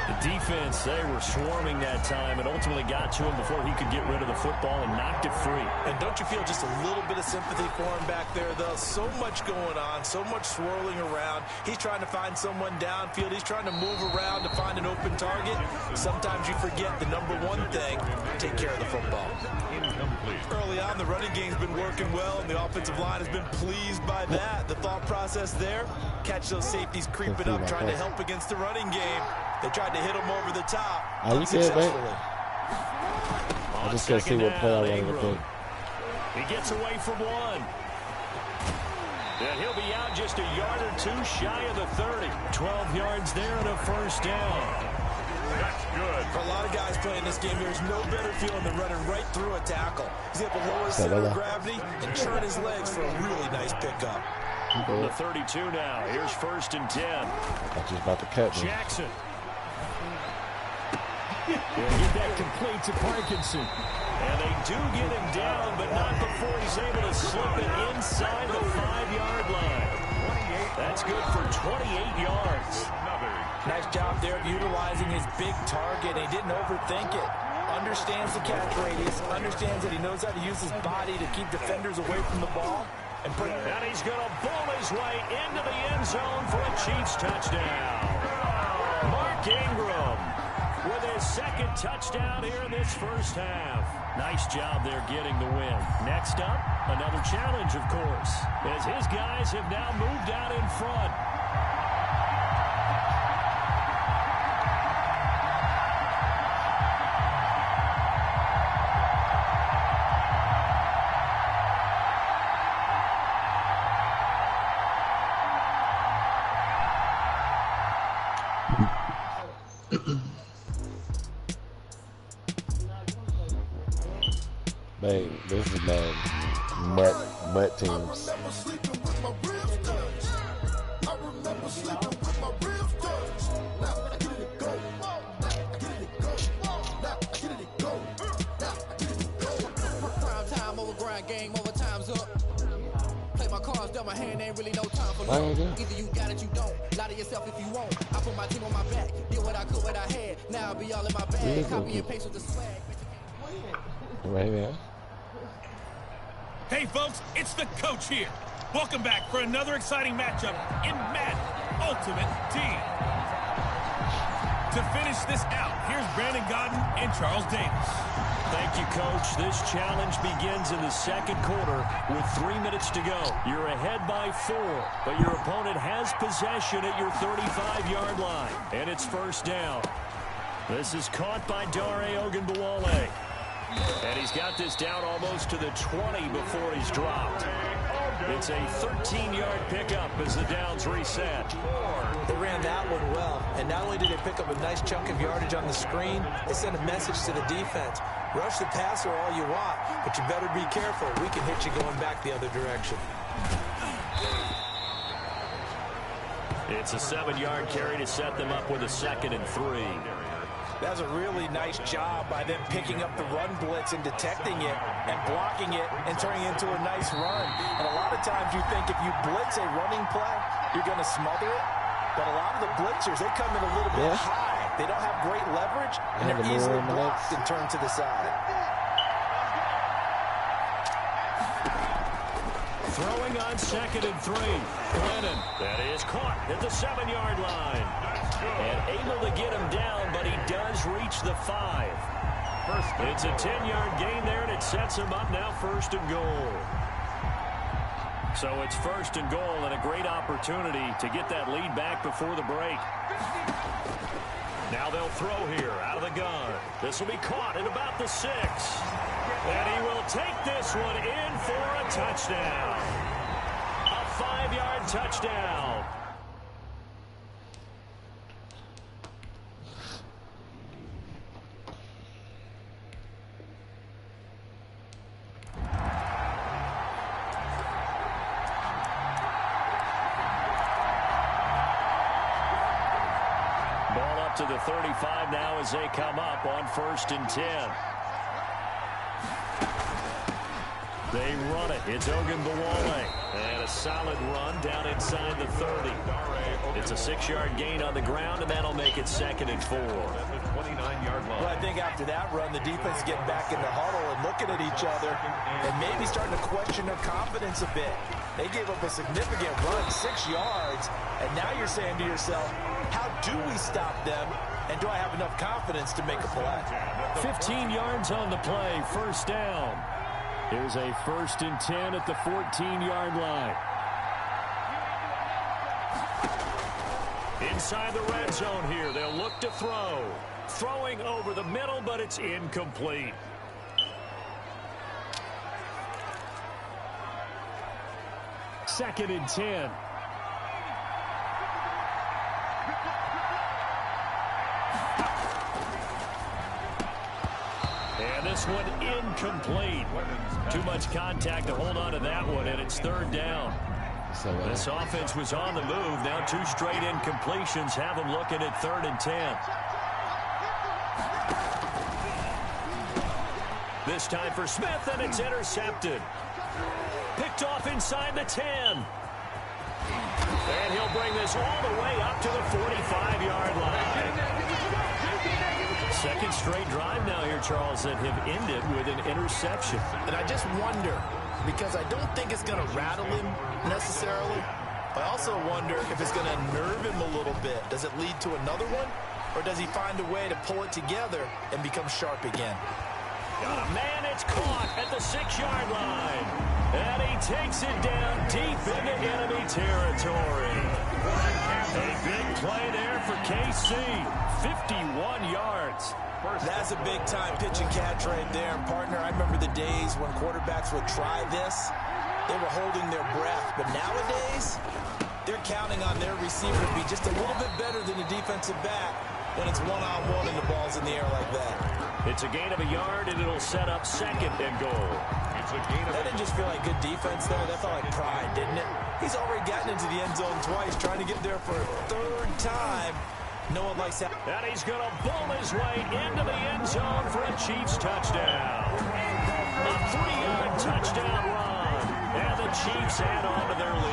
The defense, they were swarming that time and ultimately got to him before he could get rid of the football and knocked it free. And don't you feel just a little bit of sympathy for him back there, though? So much going on, so much swirling around. He's trying to find someone downfield. He's trying to move around to find an open target. Sometimes you forget the number one thing, take care of the football. Incomplete. Early on, the running game's been working well, and the offensive line has been pleased by that. The thought process there, catch those safeties creeping up, trying to help against the running game. They tried to hit him over the top. Are you good, man? I just gotta see what play I want to pick. He gets away from one. And he'll be out just a yard or two shy of the 30. 12 yards there and a first down. That's good. For a lot of guys playing this game, there's no better feeling than running right through a tackle. He's able to lower his center of gravity and turn his legs for a really nice pickup. From the 32 now. Here's 1st and 10. I'm just about to cut me. Jackson. They'll get that complete to Parkinson. And they do get him down, but not before he's able to slip it inside the 5-yard line. That's good for 28 yards. Nice job there of utilizing his big target. He didn't overthink it. Understands the catch radius. Understands that he knows how to use his body to keep defenders away from the ball. And he's going to bull his way into the end zone for a Chiefs touchdown. Mark Ingram with his second touchdown here in this first half. Nice job there getting the win. Next up, another challenge, of course, as his guys have now moved out in front. Man, this is mutt teams. Prime time over grind, game over, time's up. Play my cards, dealt my hand, ain't really no time for love. Either you got it, you don't. Lie to yourself if you won't. I put my team on my back, did what I could, what I had. Now I'll be all in my bag. Copy and paste with the swag. Right here. Hey, folks, it's the coach here. Welcome back for another exciting matchup in Madden Ultimate Team. To finish this out, here's Brandon Godden and Charles Davis. Thank you, Coach. This challenge begins in the second quarter with 3 minutes to go. You're ahead by 4, but your opponent has possession at your 35-yard line, and it's first down. This is caught by Dare Ogunbowale. And he's got this down almost to the 20 before he's dropped. It's a 13-yard pickup as the downs reset. They ran that one well, and not only did they pick up a nice chunk of yardage on the screen, they sent a message to the defense. Rush the passer all you want, but you better be careful. We can hit you going back the other direction. It's a 7-yard carry to set them up with a 2nd and 3. That was a really nice job by them picking up the run blitz and detecting it and blocking it and turning it into a nice run. And a lot of times you think if you blitz a running play, you're going to smother it. But a lot of the blitzers, they come in a little bit high. They don't have great leverage, and they're easily blocked and turned to the side. Throwing on 2nd and 3. Glennon, that is caught at the 7-yard line. And able to get him down, but he does reach the 5. It's a 10-yard gain there, and it sets him up now 1st and goal. So it's 1st and goal, and a great opportunity to get that lead back before the break. Now throw here out of the gun. This will be caught at about the 6. And he will take this one in for a touchdown. A 5-yard touchdown. Ball up to the 35 now as they come up on 1st and 10. They run it. It's Ogunbowale. And a solid run down inside the 30. It's a 6-yard gain on the ground, and that'll make it 2nd and 4. That's a 29-yard line. Well, I think after that run, the defense is getting back in the huddle and looking at each other and maybe starting to question their confidence a bit. They gave up a significant run, 6 yards, and now you're saying to yourself, how do we stop them, and do I have enough confidence to make a play? 15 yards on the play, 1st down. Here's a 1st and 10 at the 14-yard line. Inside the red zone here, they'll look to throw. Throwing over the middle, but it's incomplete. Second and 10. And this one incomplete. Too much contact to hold on to that one, and it's 3rd down. This offense was on the move. Now 2 straight incompletions have them looking at 3rd and 10. This time for Smith, and it's intercepted. Picked off inside the 10. And he'll bring this all the way up to the 45-yard line. Second straight drive now here, Charles, that have ended with an interception. And I just wonder, because I don't think it's going to rattle him necessarily. I also wonder if it's going to nerve him a little bit. Does it lead to another one? Or does he find a way to pull it together and become sharp again? Got a man, it's caught at the 6-yard line. And he takes it down deep into enemy territory. A big play there for KC. 51 yards. That's a big-time pitch and catch right there, partner. I remember the days when quarterbacks would try this. They were holding their breath. But nowadays, they're counting on their receiver to be just a little bit better than the defensive back when it's one-on-one and the ball's in the air like that. It's a gain of a yard, and it'll set up 2nd and goal. That didn't just feel like good defense there. That felt like pride, didn't it? He's already gotten into the end zone twice, trying to get there for a 3rd time. No one likes that. And he's going to bull his way into the end zone for a Chiefs touchdown. A 3-yard touchdown run. And the Chiefs add on to their lead.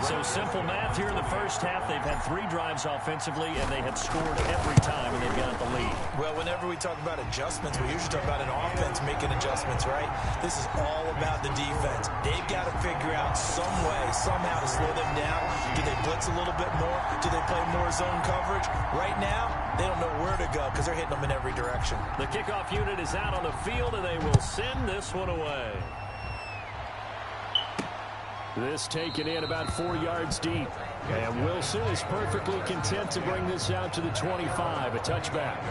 So simple math here in the first half. They've had 3 drives offensively, and they had scored every time, and they've got the lead. Well, whenever we talk about adjustments, we usually talk about an offense making adjustments, right? This is all about the defense. They've got to figure out some way, somehow to slow them down. Do they blitz a little bit more? Do they play more zone coverage? Right now, they don't know where to go because they're hitting them in every direction. The kickoff unit is out on the field, and they will send this one away. This taken in about 4 yards deep. And Wilson is perfectly content to bring this out to the 25, a touchback.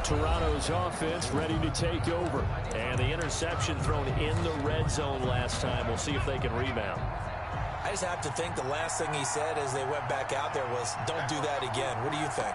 Toronto's offense ready to take over. And the interception thrown in the red zone last time. We'll see if they can rebound. I just have to think the last thing he said as they went back out there was, don't do that again. What do you think?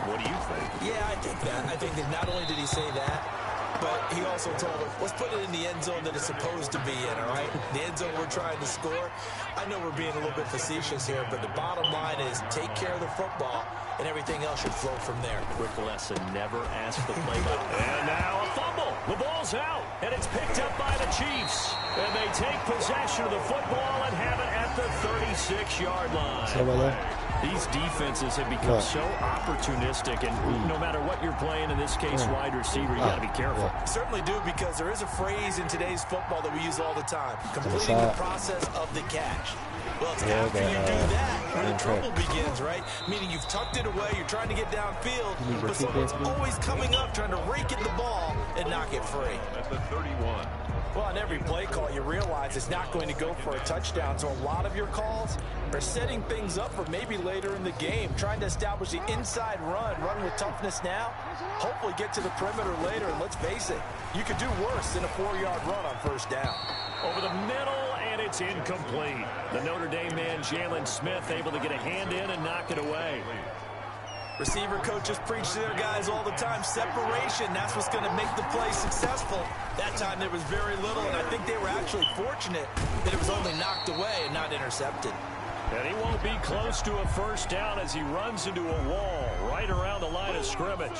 What do you think? Yeah, I think that. I think that not only did he say that, but he also told them, let's put it in the end zone that it's supposed to be in, all right? The end zone we're trying to score. I know we're being a little bit facetious here, but the bottom line is take care of the football, and everything else should flow from there. Quick lesson, never ask the play-by. And now a fumble. The ball's out, and it's picked up by the Chiefs. And they take possession of the football and have it at the 36-yard line. These defenses have become so opportunistic, and no matter what you're playing, in this case, wide receiver, you got to be careful. Certainly do, because there is a phrase in today's football that we use all the time, completing the process of the catch. Well, it's after you do that where the trouble begins, right? Meaning you've tucked it away, you're trying to get downfield, but someone's always coming up trying to rake at the ball and knock it free. That's the 31. Well, on every play call, you realize it's not going to go for a touchdown, so a lot of your calls are setting things up for maybe later in the game, trying to establish the inside run with toughness now, hopefully get to the perimeter later, and let's face it, you could do worse than a 4-yard run on first down. Over the middle, and it's incomplete. The Notre Dame man, Jalen Smith, able to get a hand in and knock it away. Receiver coaches preach to their guys all the time. Separation, that's what's going to make the play successful. That time there was very little, and I think they were actually fortunate that it was only knocked away and not intercepted. And he won't be close to a first down as he runs into a wall right around the line of scrimmage.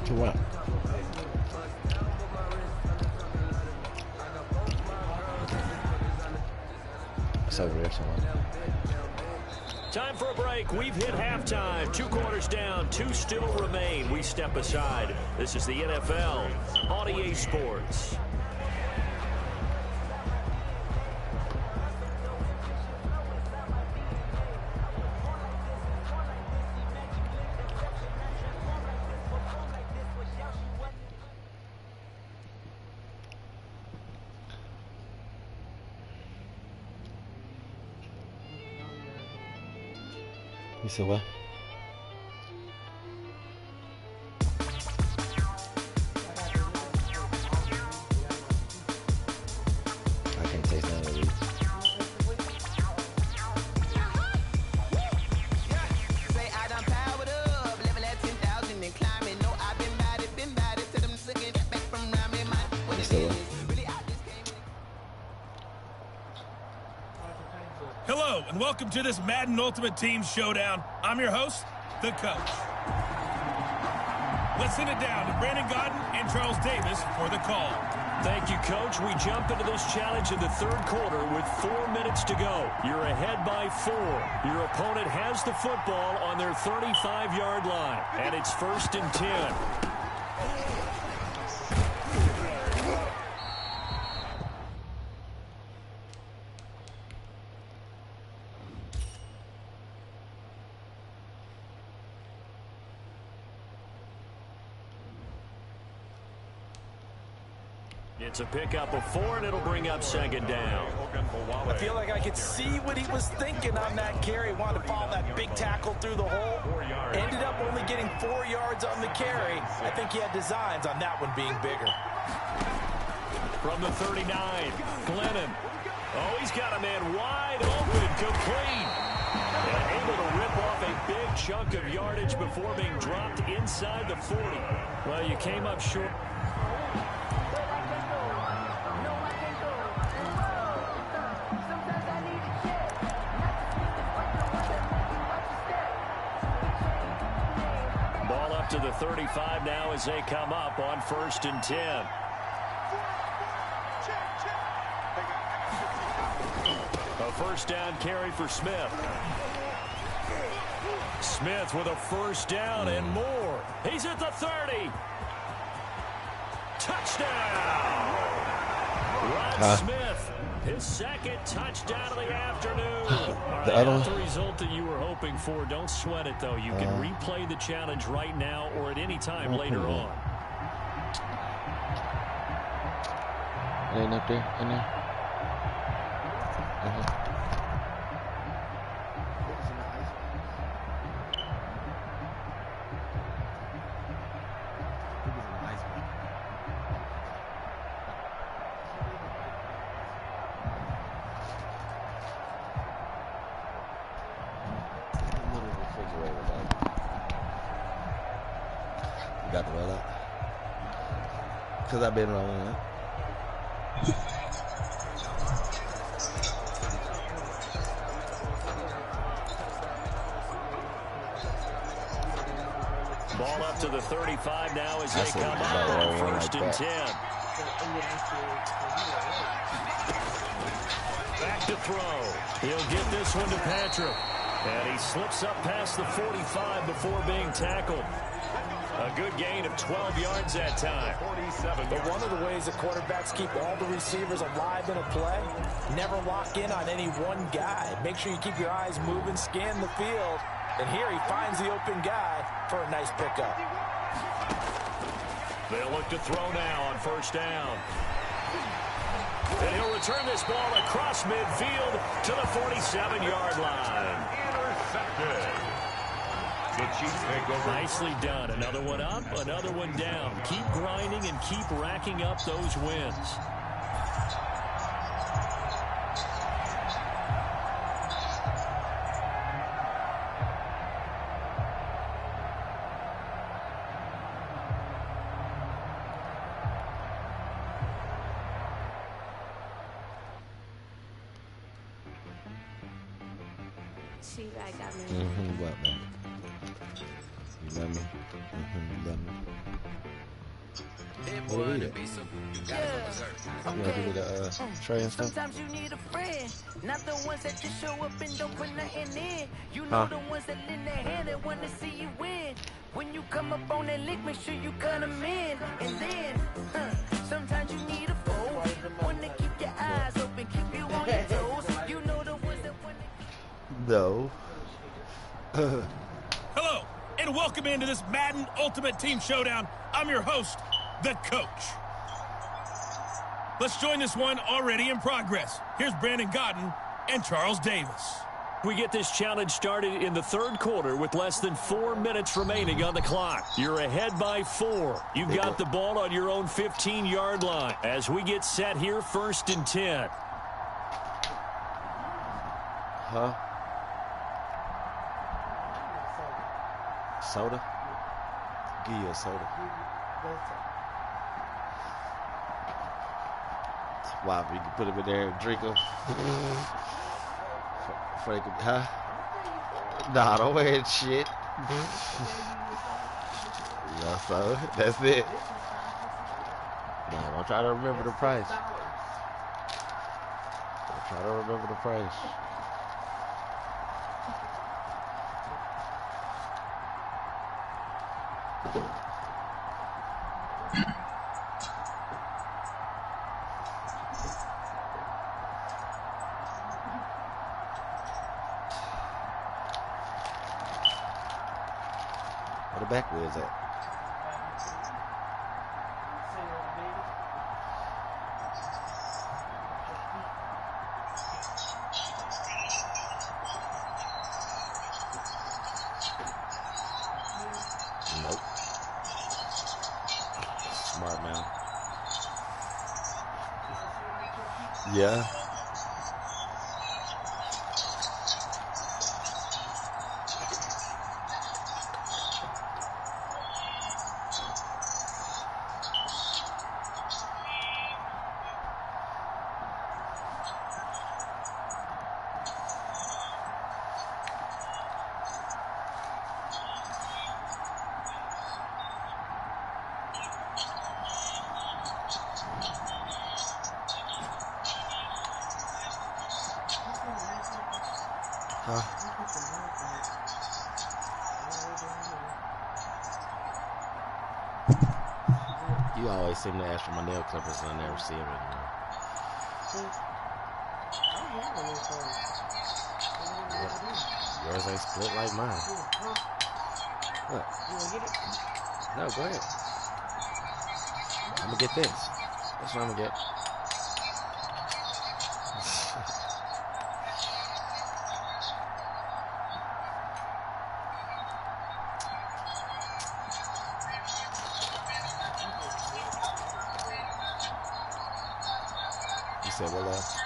To what? It's over there somewhere. Time for a break. We've hit halftime. 2 quarters down. 2 still remain. We step aside. This is the NFL on EA Sports. You said what? I can taste none of these. Say I done powered up, level at 10,000 and climbing. No, I've been bad it to them sucking back from around me. You said what? Hello, and welcome to this Madden Ultimate Team Showdown. I'm your host, the coach. Let's send it down to Brandon Gaudin and Charles Davis for the call. Thank you, Coach. We jump into this challenge in the 3rd quarter with 4 minutes to go. You're ahead by 4. Your opponent has the football on their 35-yard line, and it's 1st and 10. It's a pickup of 4, and it'll bring up 2nd down. I feel like I could see what he was thinking on that carry. Wanted to follow that big tackle through the hole. Ended up only getting 4 yards on the carry. I think he had designs on that one being bigger. From the 39, Glennon. Oh, he's got a man wide open, complete. And able to rip off a big chunk of yardage before being dropped inside the 40. Well, you came up short. To the 35 now as they come up on 1st and 10. A 1st down carry for Smith. Smith with a 1st down and more. He's at the 30. Touchdown! Rod Smith, his 2nd touchdown of the afternoon. The other Not the result that you were hoping for. Don't sweat it, though. You can replay the challenge right now or at any time later on. It ain't up there, in there. Got the well out. Because I've been wrong on that. Ball up to the 35 now as they come up on 1st and 10. Back to throw. He'll get this one to Patrick. And he slips up past the 45 before being tackled. A good gain of 12 yards that time. But one of the ways that quarterbacks keep all the receivers alive in a play, never lock in on any one guy. Make sure you keep your eyes moving, scan the field. And here he finds the open guy for a nice pickup. They'll look to throw now on first down. And he'll return this ball across midfield to the 47-yard line. Intercepted. The Chiefs take over. Nicely done. Another one up, another one down. Keep grinding and keep racking up those wins. What, man? You love me? You love me? What do we do? You gotta give me the tray and stuff? Sometimes you need a friend, not the ones that just show up and don't put nothing in. You know the ones that lend their hand and want to see you win. When you come up on that lick, make sure you cut them in. And then, sometimes you need a foe, one to keep your eyes open, keep you on your toes. You know the ones that want to... No. Hello, and welcome into this Madden Ultimate Team Showdown. I'm your host, the Coach. Let's join this one already in progress. Here's Brandon Godden and Charles Davis. We get this challenge started in the third quarter with less than 4 minutes remaining on the clock. You're ahead by 4. You've got the ball on your own 15-yard line. As we get set here, 1st and 10. Soda? Give you a soda. Wow, you can put them in there and drink them. Before they can, Nah, don't wear that shit. Yeah, so that's it. Nah, I'm trying to remember the price. I'm trying to remember the price. Where the back wheels at? Nope. Smart man. Yeah. You always seem to ask for my nail clippers and I never see them anymore. Yours ain't split like mine. What? No, go ahead. I'm gonna get this. That's what I'm gonna get. You said what last?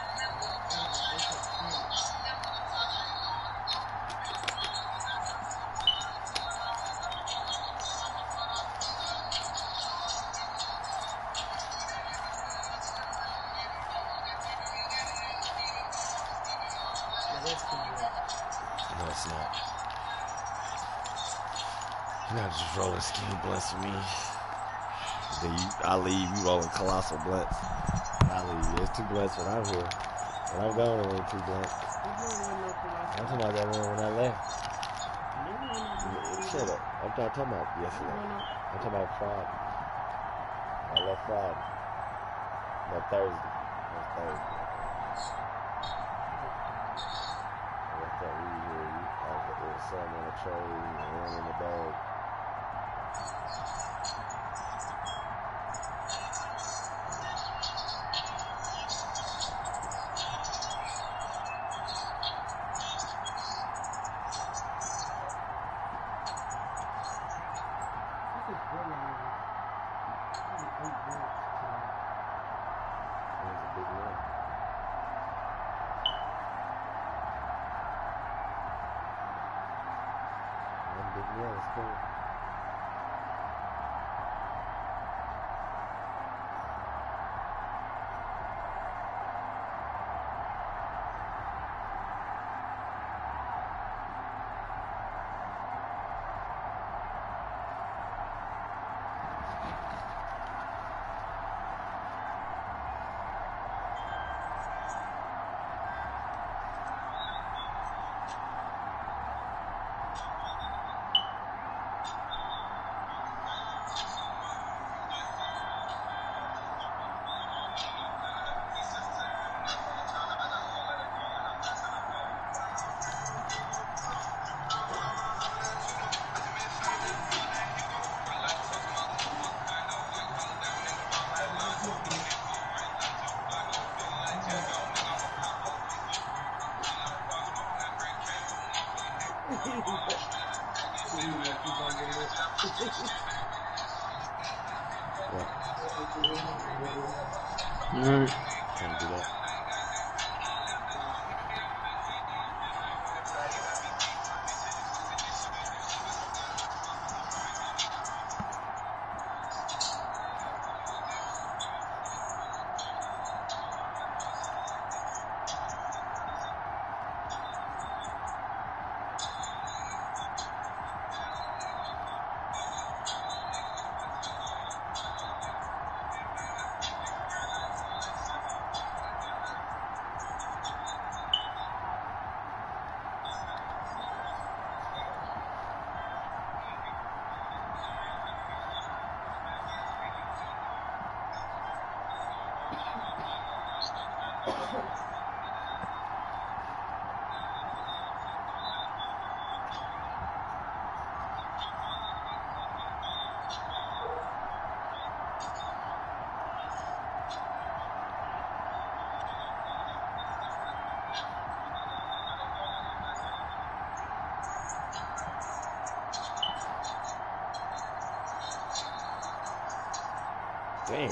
No, it's not. You're not just rolling skinny blunts with me. Then I leave, you rolling colossal blunts. I leave. There's 2 blunts when I'm here. When I'm gone, there ain't 2 blunts. I'm talking about that one when I left. Shut up. I'm not talking about yesterday. I'm talking about Friday. I left Friday. No, Thursday. It was Thursday. I left that weed here. There was some on the tray and one in the bag. cool. Alright. Can't do that. Damn.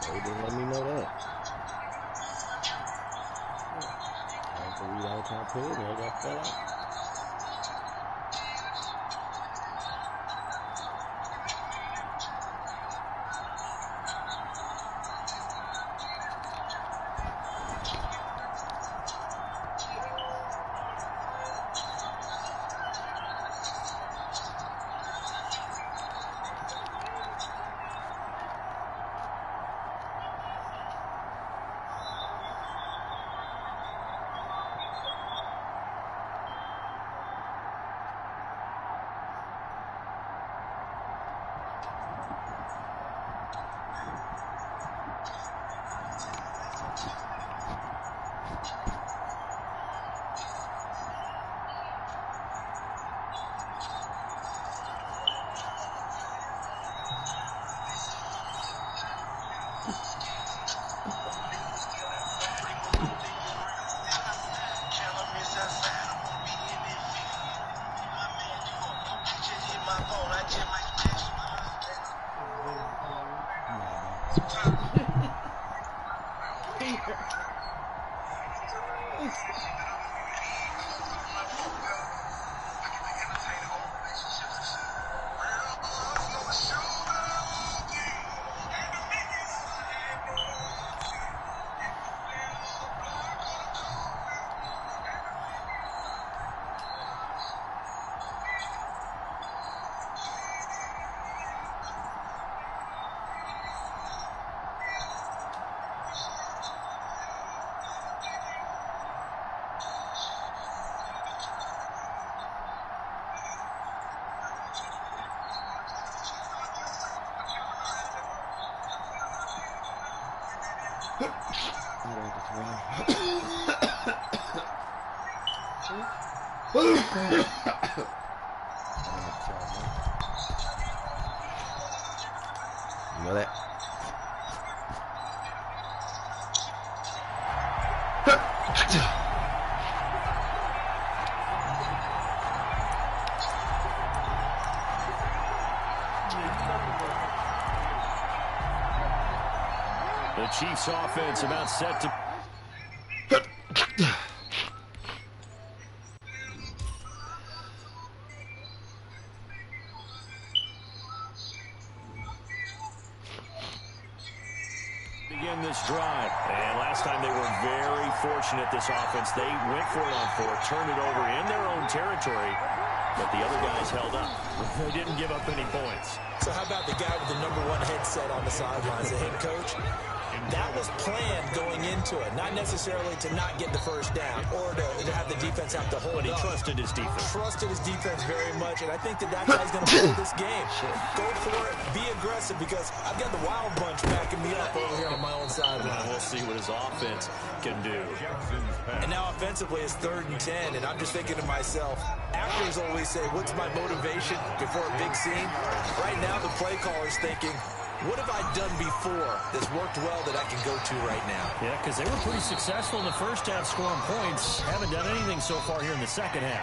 They didn't let me know that. I have to read all the time put in there. I got fell out. You know that? The Chiefs offense about set to... begin this drive. And last time they were very fortunate, this offense. They went for it on fourth, turned it over in their own territory, but the other guys held up. They didn't give up any points. So how about the guy with the #1 headset on the sidelines, the head coach? That was planned going into it, not necessarily to not get the first down or to have the defense have to hold But he up. trusted his defense. Trusted his defense very much, and I think that guy's going to play this game. Go for it, be aggressive, because I've got the wild bunch backing me up over here on my own sideline. We'll see what his offense can do. And now offensively it's 3rd and 10, and I'm just thinking to myself, actors always say, what's my motivation before a big scene? Right now the play caller's thinking, what have I done before that's worked well that I can go to right now? Yeah, because they were pretty successful in the first half scoring points. Haven't done anything so far here in the second half.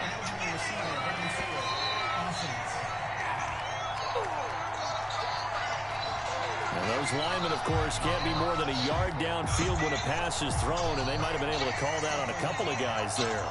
And those linemen, of course, can't be more than a yard downfield when a pass is thrown, and they might have been able to call that on a couple of guys there.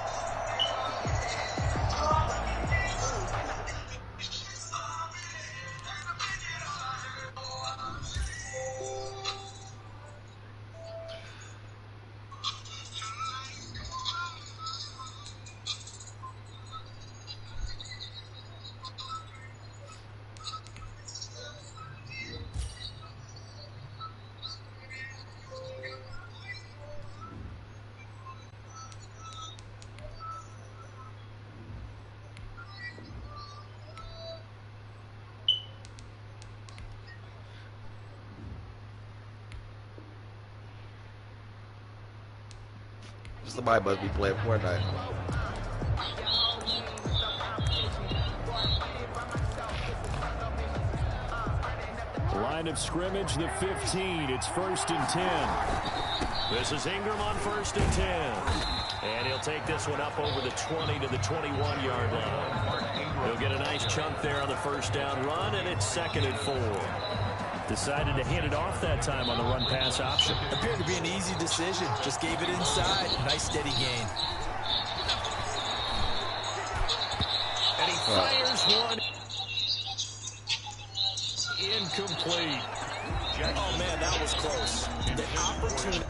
Somebody must be playing Fortnite. Line of scrimmage, the 15. It's 1st and 10. This is Ingram on 1st and 10. And he'll take this one up over the 20 to the 21-yard line. He'll get a nice chunk there on the first down run, and it's 2nd and 4. Decided to hand it off that time on the run-pass option. Appeared to be an easy decision. Just gave it inside. Nice steady gain. And he fires one. Incomplete. Oh, man, that was close. The opportunity.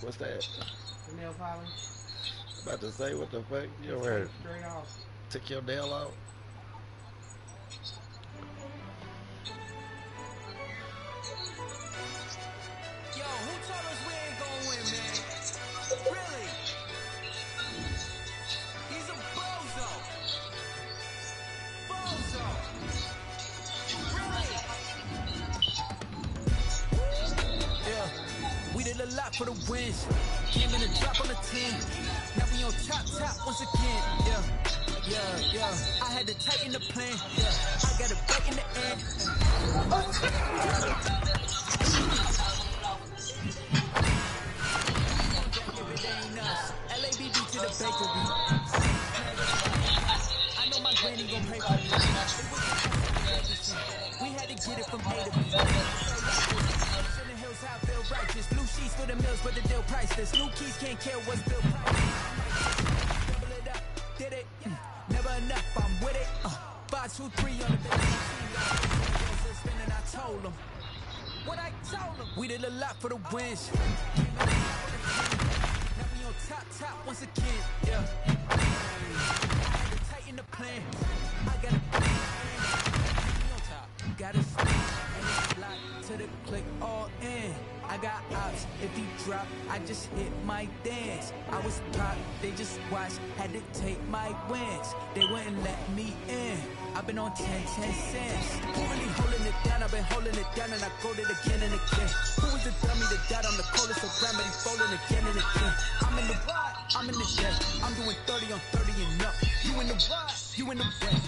What's that? The nail polish. I'm about to say, what the fuck? You over here Straight off. took your nail out? Yo, who told us we ain't gonna win, man? Really? He's a bozo. Bozo. Really? Yeah. We did a lot for the wins. Came in a drop on the team. Now we on top once again. Yeah. I had to tighten the plan. Yeah. I got it back in the end. LABB to the bakery. I know my granny gon' pray for me. We had to get it from A to B. In the hills, how I feel righteous. Blue sheets for the mills, but the deal priceless. New keys can't care what's built priceless. Double it up, did it. Never enough, I'm with it. 5, 2, 3 on the bench. And I told them what I told them. We did a lot for the wins. Now we on top once again. Yeah. I had to tighten the plan. I got it. On top. Got it. And it's locked to the click all in. I got ops. If he drop, I just hit my dance. I was popped, they just watched. Had to take my wins. They wouldn't let me in. I I've been on 10 cents. Who really holding it down? I've been holding it down and I go it again and again. Who is the dummy that died? I'm the coldest around, but he's folding again and again. I'm in the ride, I'm in the dead. I'm doing 30 on 30 and up. You in the ride, you in the red.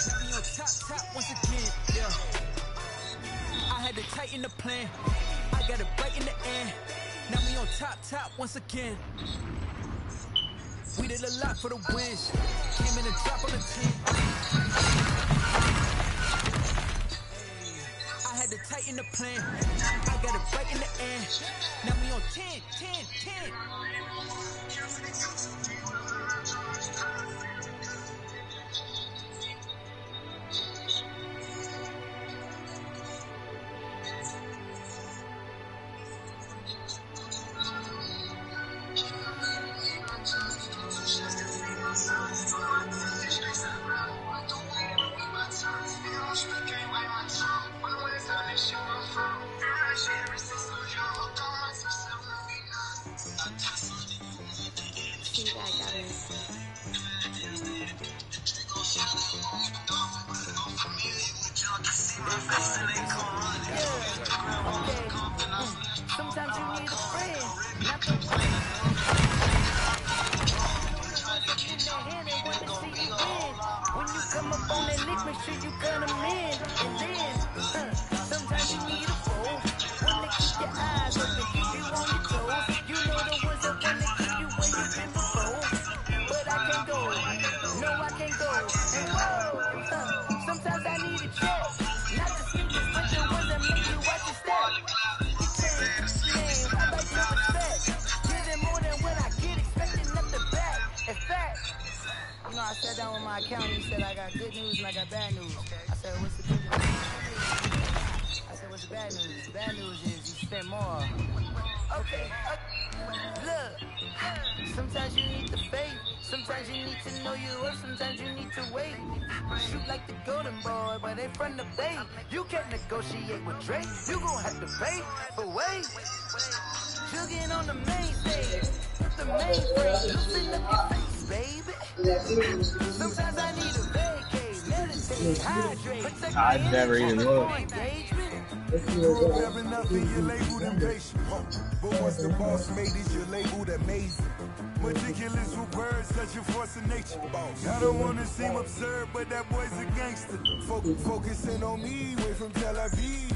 Now we on top once again, yeah. I had to tighten the plan. I got it right in the end. Now we on top once again. We did a lot for the wins. Came in and dropped on the 10. I had to tighten the plan. I got it right in the end. Now we on 10. Sometimes you need a friend, not the one. When you come up on that lick, make sure you cut them in. And then, sometimes you need a foe. One to keep your eyes open, keep you on your toes. You know the ones that want to keep you where you've been before. But I can't go, no I can't go. And whoa, sometimes I need a check. Not the sneakers, but the ones that make you watch your step. I like your respect. Giving more than what I get, expecting nothing back. In fact, you know, I sat down with my accountant, he said I got good news and I got bad news. I said, what's the good news? I said, what's the bad news? The bad news is you spent more. Okay. Look, sometimes you need the faith. Sometimes you need to know your worth. Sometimes you need to wait. Shoot like the golden boy, but they from the bay. You can't negotiate with Drake. You gon' have to pay for wait. Jugging on the main stage. The main frame. Loosen up your face, baby. Sometimes I need a vacate. Meditate, hydrate. I've never even looked. Grabbing nothing, you're labeled impatient. But once the boss made it, you're labeled amazing. Meticulous with words, such a force of nature. I don't wanna seem absurd, but that boy's a gangster. Focusing on me, way from Tel Aviv.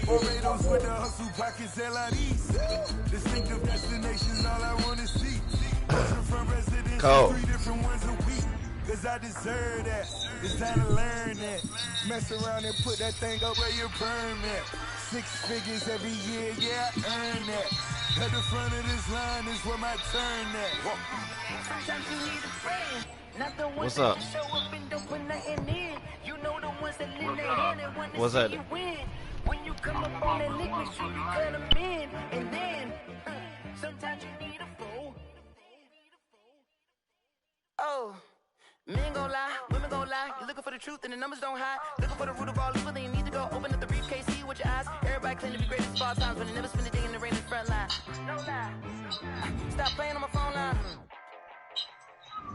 Barbados with the hustle pockets, LIDs. Distinctive destinations, all I wanna see. From residents, 3 different ones a week. Cause I deserve that. It's time to learn that. Mess around and put that thing up where you burn at. 6 figures every year, yeah, I earn that. At the front of this line is where my turn at. Sometimes you need a friend. Not the ones What's up? that show up and don't put nothing in. You know the ones that lend their hand and want to What's see that? you win. When you come up on that lick, make sure you cut them in. And then, sometimes you need a foe. Oh. Men gon' lie, women gon' lie. You're looking for the truth and the numbers don't hide. Looking for the root of all evil, then you need to go open up the briefcase, see with your eyes. Everybody claim to be great at all times, but they never spend a day in the rain in the front line. No lie. Stop playing on my phone line.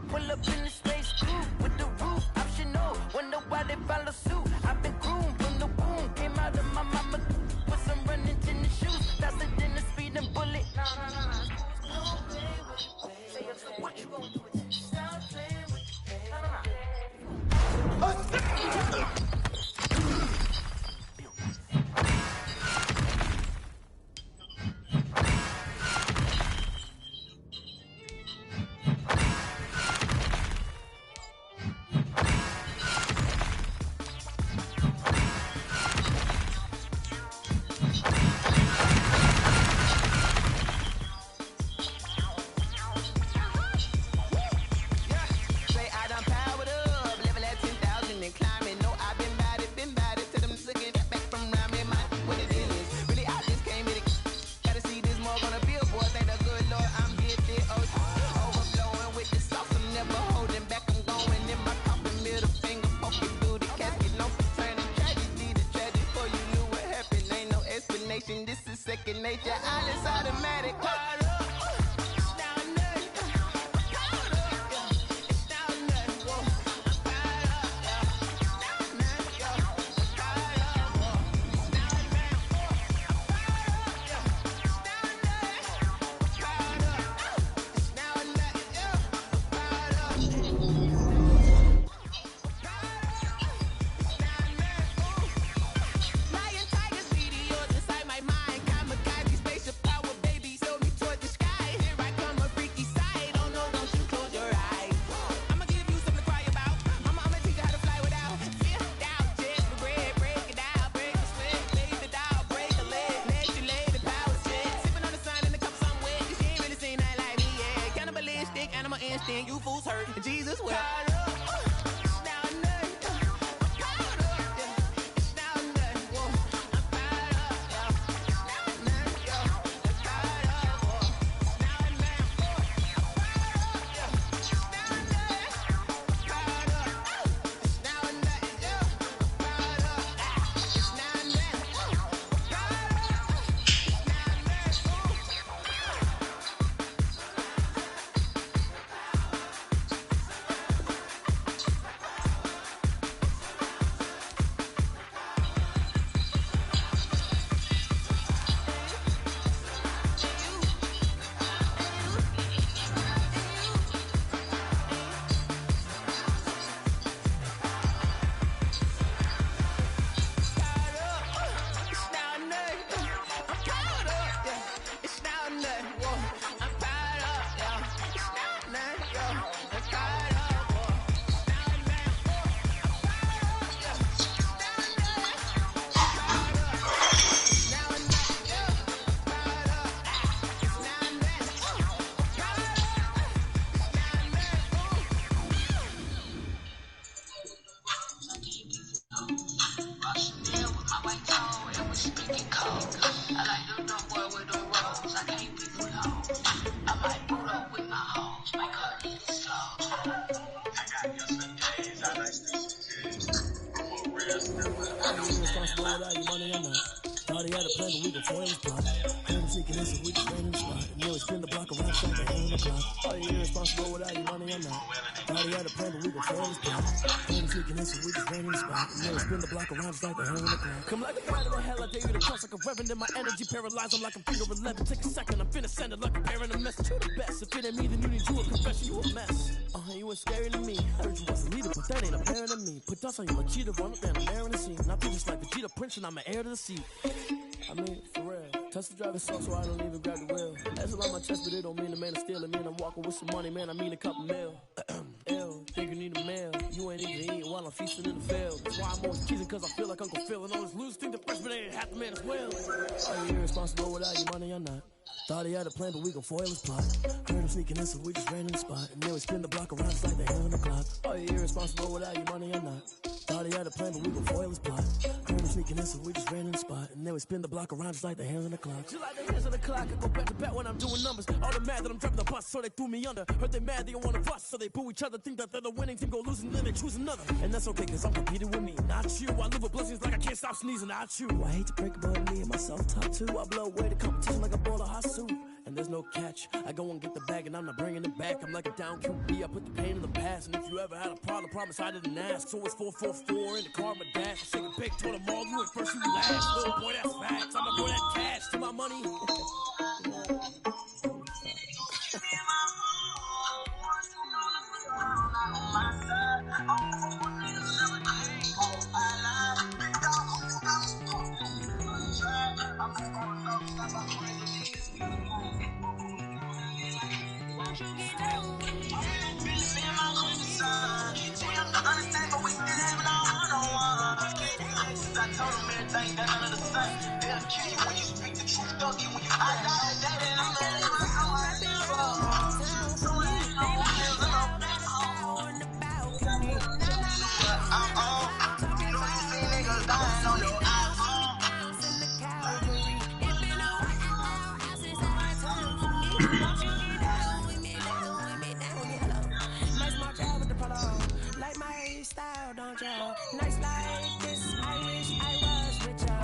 Pull up in the space coupe with the roof optional. Wonder why they follow suit. I've been groomed from the womb, came out of my mama with some running tennis shoes, faster than the speeding bullet. No. What you gonna do with it? Stop playing with it. This is second nature, all is automatic. Jesus will. Come like a fight in the hell, I dare you to cross like a reverend in my energy paralyzed. I'm like a finger 11. Take a second, I'm finna send it like a parent a message. You the best. If it ain't me, then you need you a confession. You a mess. You ain't scary to me. Heard you was a leader, but that ain't apparent to me. Put dust on you like cheetah, run up down the air in the scene. Not just like Vegeta Prince, and I'm an heir to the seat. I mean, for real. Touch the driver's soft, so I don't even grab the wheel. That's a lot on my chest, but it don't mean the man is stealing. Man, I'm walking with some money, man. I mean a couple mil. Ew, think you need a meal. You ain't even eating while I'm feasting in the field. That's why I'm always teasing, cause I feel like Uncle Phil. And all this losers think the freshman ain't half the man as well. Are you irresponsible without your money or not? Thought he had a plan, but we gon' foil his plot. Heard him sneaking in, so we just ran in the spot. And then we spin the block around just like the hand on the clock. Are you irresponsible without your money or not? Thought he had a plan, but we gon' foil his plot. Heard him sneaking in, so we just ran in the spot. And then we spin the block around just like the hands on the clock. Just like the hands on the clock, I go back to back when I'm doing numbers. All the mad that I'm driving the bus, so they threw me under. Heard they mad, they don't wanna bust, so they boo each other. Think that they're the winning team, go losing, then they choose another. And that's okay, cause I'm competing with me, not you. I live with blessings like I can't stop sneezing, not you. I hate to break it, but me and myself talk too. I blow away the competition like a bowl of hot soup. And there's no catch. I go and get the bag and I'm not bringing it back. I'm like a down QB, I put the pain in the past. And if you ever had a problem, promise I didn't ask. So it's 444 in the car, my dash. I shake a big, told them all, you went first, you last. Little boy, that's facts. I'ma throw that cash to my money. Nice like this, I wish I was with ya.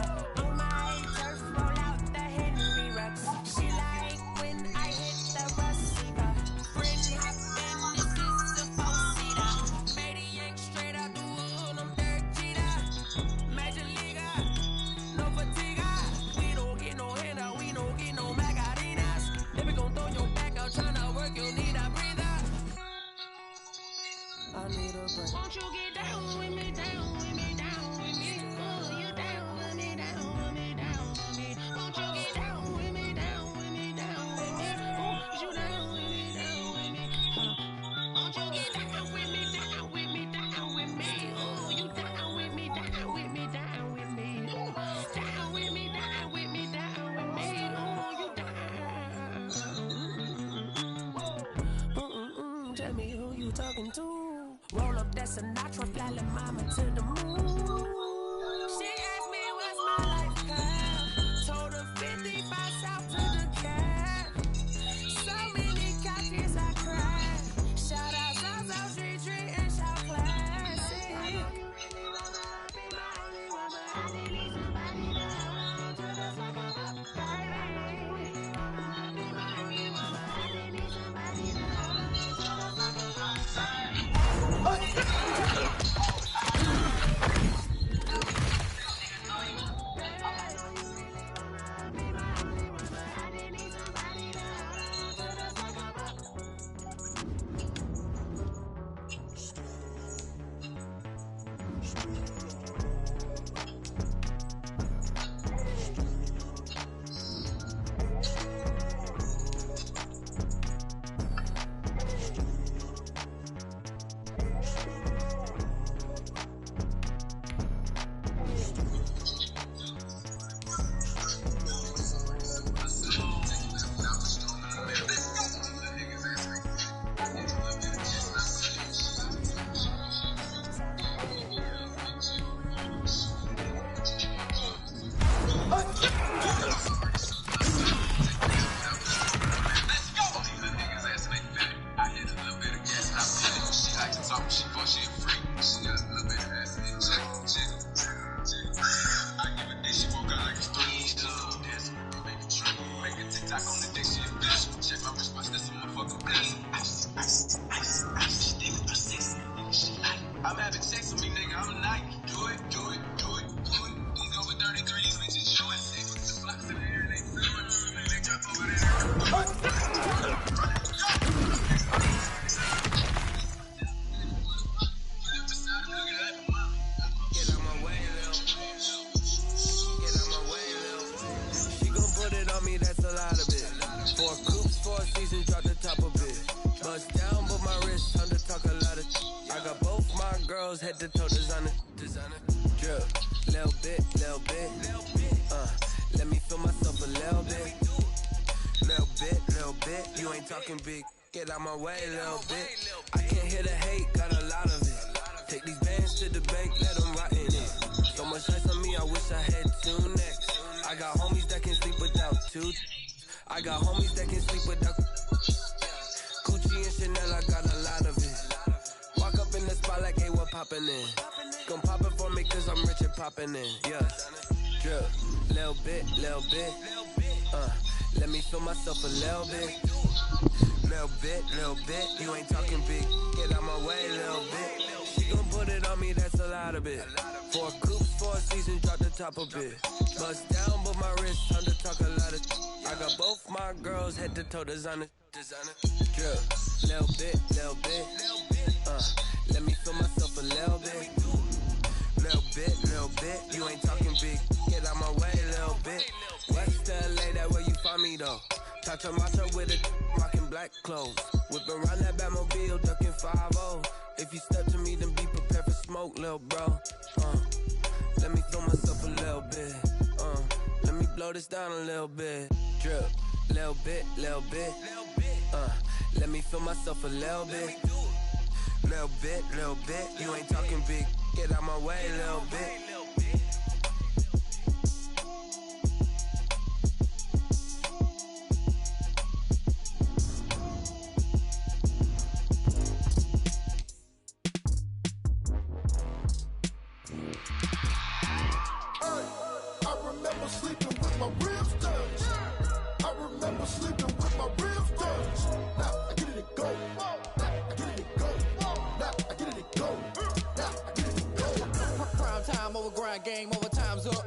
On my turf, roll out the Henry Rux. She like when I hit the receiver. Friend hopping, this is a four-seater. Matey yank straight out the wood, I'm Derek Jeter. Major leaguer, no fatigue. We don't get no handout, we don't get no Macarinas. Then we gon' throw your back talking to. Roll up that Sinatra, fly la mama to the moon. She asked me what's my life path. Told her 55 south to the cat. So many couches I cried. Shout out South Street Tree and Shout Classic. I'm having sex with me, nigga. I'm nice. Do it. These over 33s, bitches, you and sick. The blocks in the air, they feel it. They jump over there. Get out my way, Lil. Get out my way, Lil. She gon' put it on me, that's a lot of it. 4 coops, 4 seasons, drop the top of it. Bust down, but my wrist, time to talk a lot of. I got both my girls head to toe designer. Drip, little bit. Let me feel myself a little bit. Little bit. You ain't talking big. Get out my way, little bit. I can't hear the hate, got a lot of it. Take these bands to the bank, let them rot in it. So much ice on me, I wish I had 2 necks. I got homies that can sleep without 2. I got homies that can sleep without Gucci and Chanel, I got a lot of it. Walk up in the spot like, hey, what poppin' in? Gon' pop it for me cause I'm rich and poppin' in, yeah. Drip, little bit. Let me feel myself a little bit. Little bit. You ain't talking big. Get out my way, little bit. She gon' put it on me, that's a lot of it. 4 coops, 4 seasons, drop the top of it. Bust down, but my wrist, time to talk a lot of. I got both my girls head to toe designer. Drip, little bit. Let me feel myself a little bit. Little bit. You ain't talking big. Get out my way, little bit. West LA, that where you find me though. Tacha macha with it, rockin' black clothes. Whippin' around that Batmobile, duckin' 5-0. If you step to me, then be prepared for smoke, lil' bro. Let me feel myself a little bit. Let me blow this down a little bit. Drip, little bit. Let me feel myself a little bit. Little bit. You ain't talking big. Get out my way, little bit. Game over, time's up.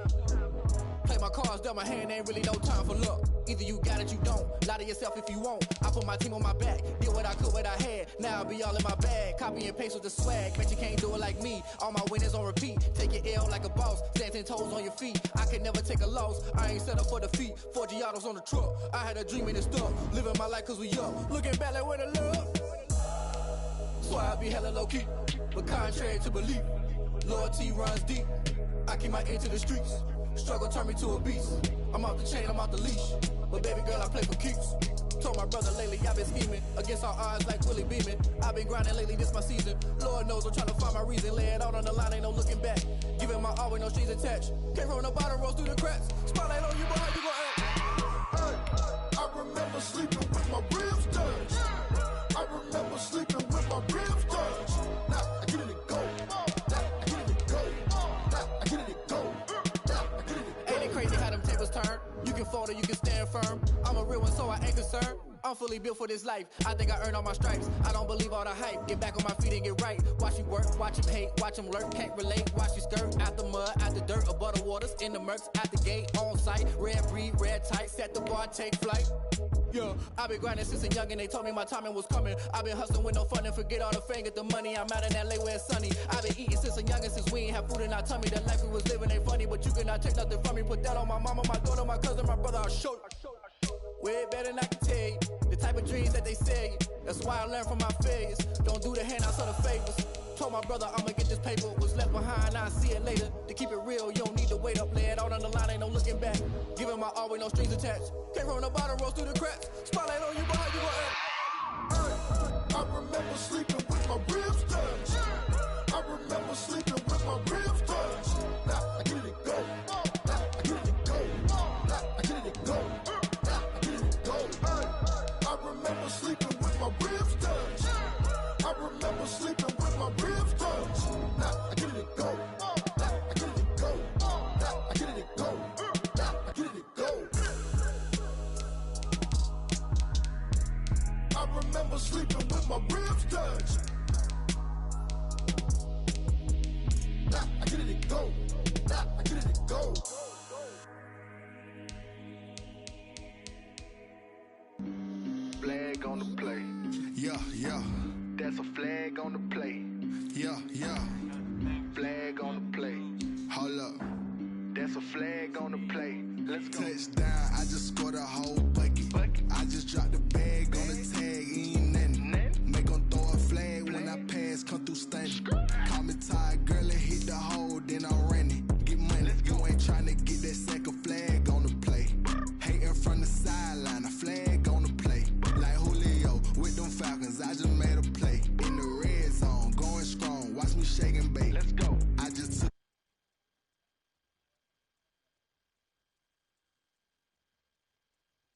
Play my cards, dealt my hand, ain't really no time for luck. Either you got it, you don't. Lie to yourself if you won't. I put my team on my back, did what I could, what I had. Now I'll be all in my bag. Copy and paste with the swag. Bet you can't do it like me. All my winners on repeat. Take your L like a boss. Stand 10 toes on your feet. I could never take a loss. I ain't set up for defeat. 4 Giottos on the truck. I had a dream and it's stuck. Living my life cause we young. Looking back like where the love. So I be hella low key. But contrary to belief, loyalty runs deep. I keep my ear to the streets. Struggle turned me to a beast. I'm off the chain, I'm off the leash. But baby girl, I play for keeps. Told my my brother lately, I've been scheming against all odds like Willie Beeman. I've been grinding lately, this my season. Lord knows I'm trying to find my reason. Lay it out on the line, ain't no looking back. Giving my all with no strings attached. Came from the bottom, rose through the cracks. Spotlight on you, boy, how you gon' act? Hey, I remember sleeping with my ribs touched. I remember sleeping with my ribs touched. Now I get it and go. Now I get it and go. Now I get it and go. Now I get it and go. Ain't it crazy how them tables turn? You can fold or you can stand firm. I'm a real one, so I ain't concerned. I'm fully built for this life. I think I earned all my stripes. I don't believe all the hype. Get back on my feet and get right. Watch you work, watch him hate, watch him lurk. Can't relate, watch you skirt. Out the mud, out the dirt, above the waters, in the murks, out the gate, on site. Red breed, red tight, set the bar, take flight. Yeah, I've been grinding since a youngin', they told me my timing was coming. I've been hustling with no fun and forget all the fame, get the money. I'm out in LA where it's sunny. I've been eating since a youngin', since we ain't have food in our tummy. The life we was living ain't funny, but you cannot take nothing from me. Put that on my mama, my daughter, my cousin, my brother, I'll show you. Way better than I can tell you. The type of dreams that they sell you. That's why I learned from my failures. Don't do the handouts or the favors. Told my brother I'ma get this paper. Was left behind, I'll see it later. To keep it real, you don't need to wait up. Lay it out on the line, ain't no looking back. Giving my all with no strings attached. Came from the bottom, rose through the cracks. Spotlight on you, boy, how you gon' act? Hey, I remember sleeping with my ribs touched. I remember sleeping with my ribs touched. Now I get it and go. Now I get it and go. Now I get it and go. Now I get it and go. Hey, I remember sleeping with my ribs touched. I remember sleeping with my ribs touched. Now I get it and go. Now I get it and go. Now I get it and go. Now I get it and go. I remember sleeping with my ribs touched. Now I get it and go. Now I get it and go. Flag on the play. Yeah, yeah. That's a flag on the play. Yeah, yeah. Flag on the play. Hold up. That's a flag on the play. Let's go. Touchdown, I just scored a whole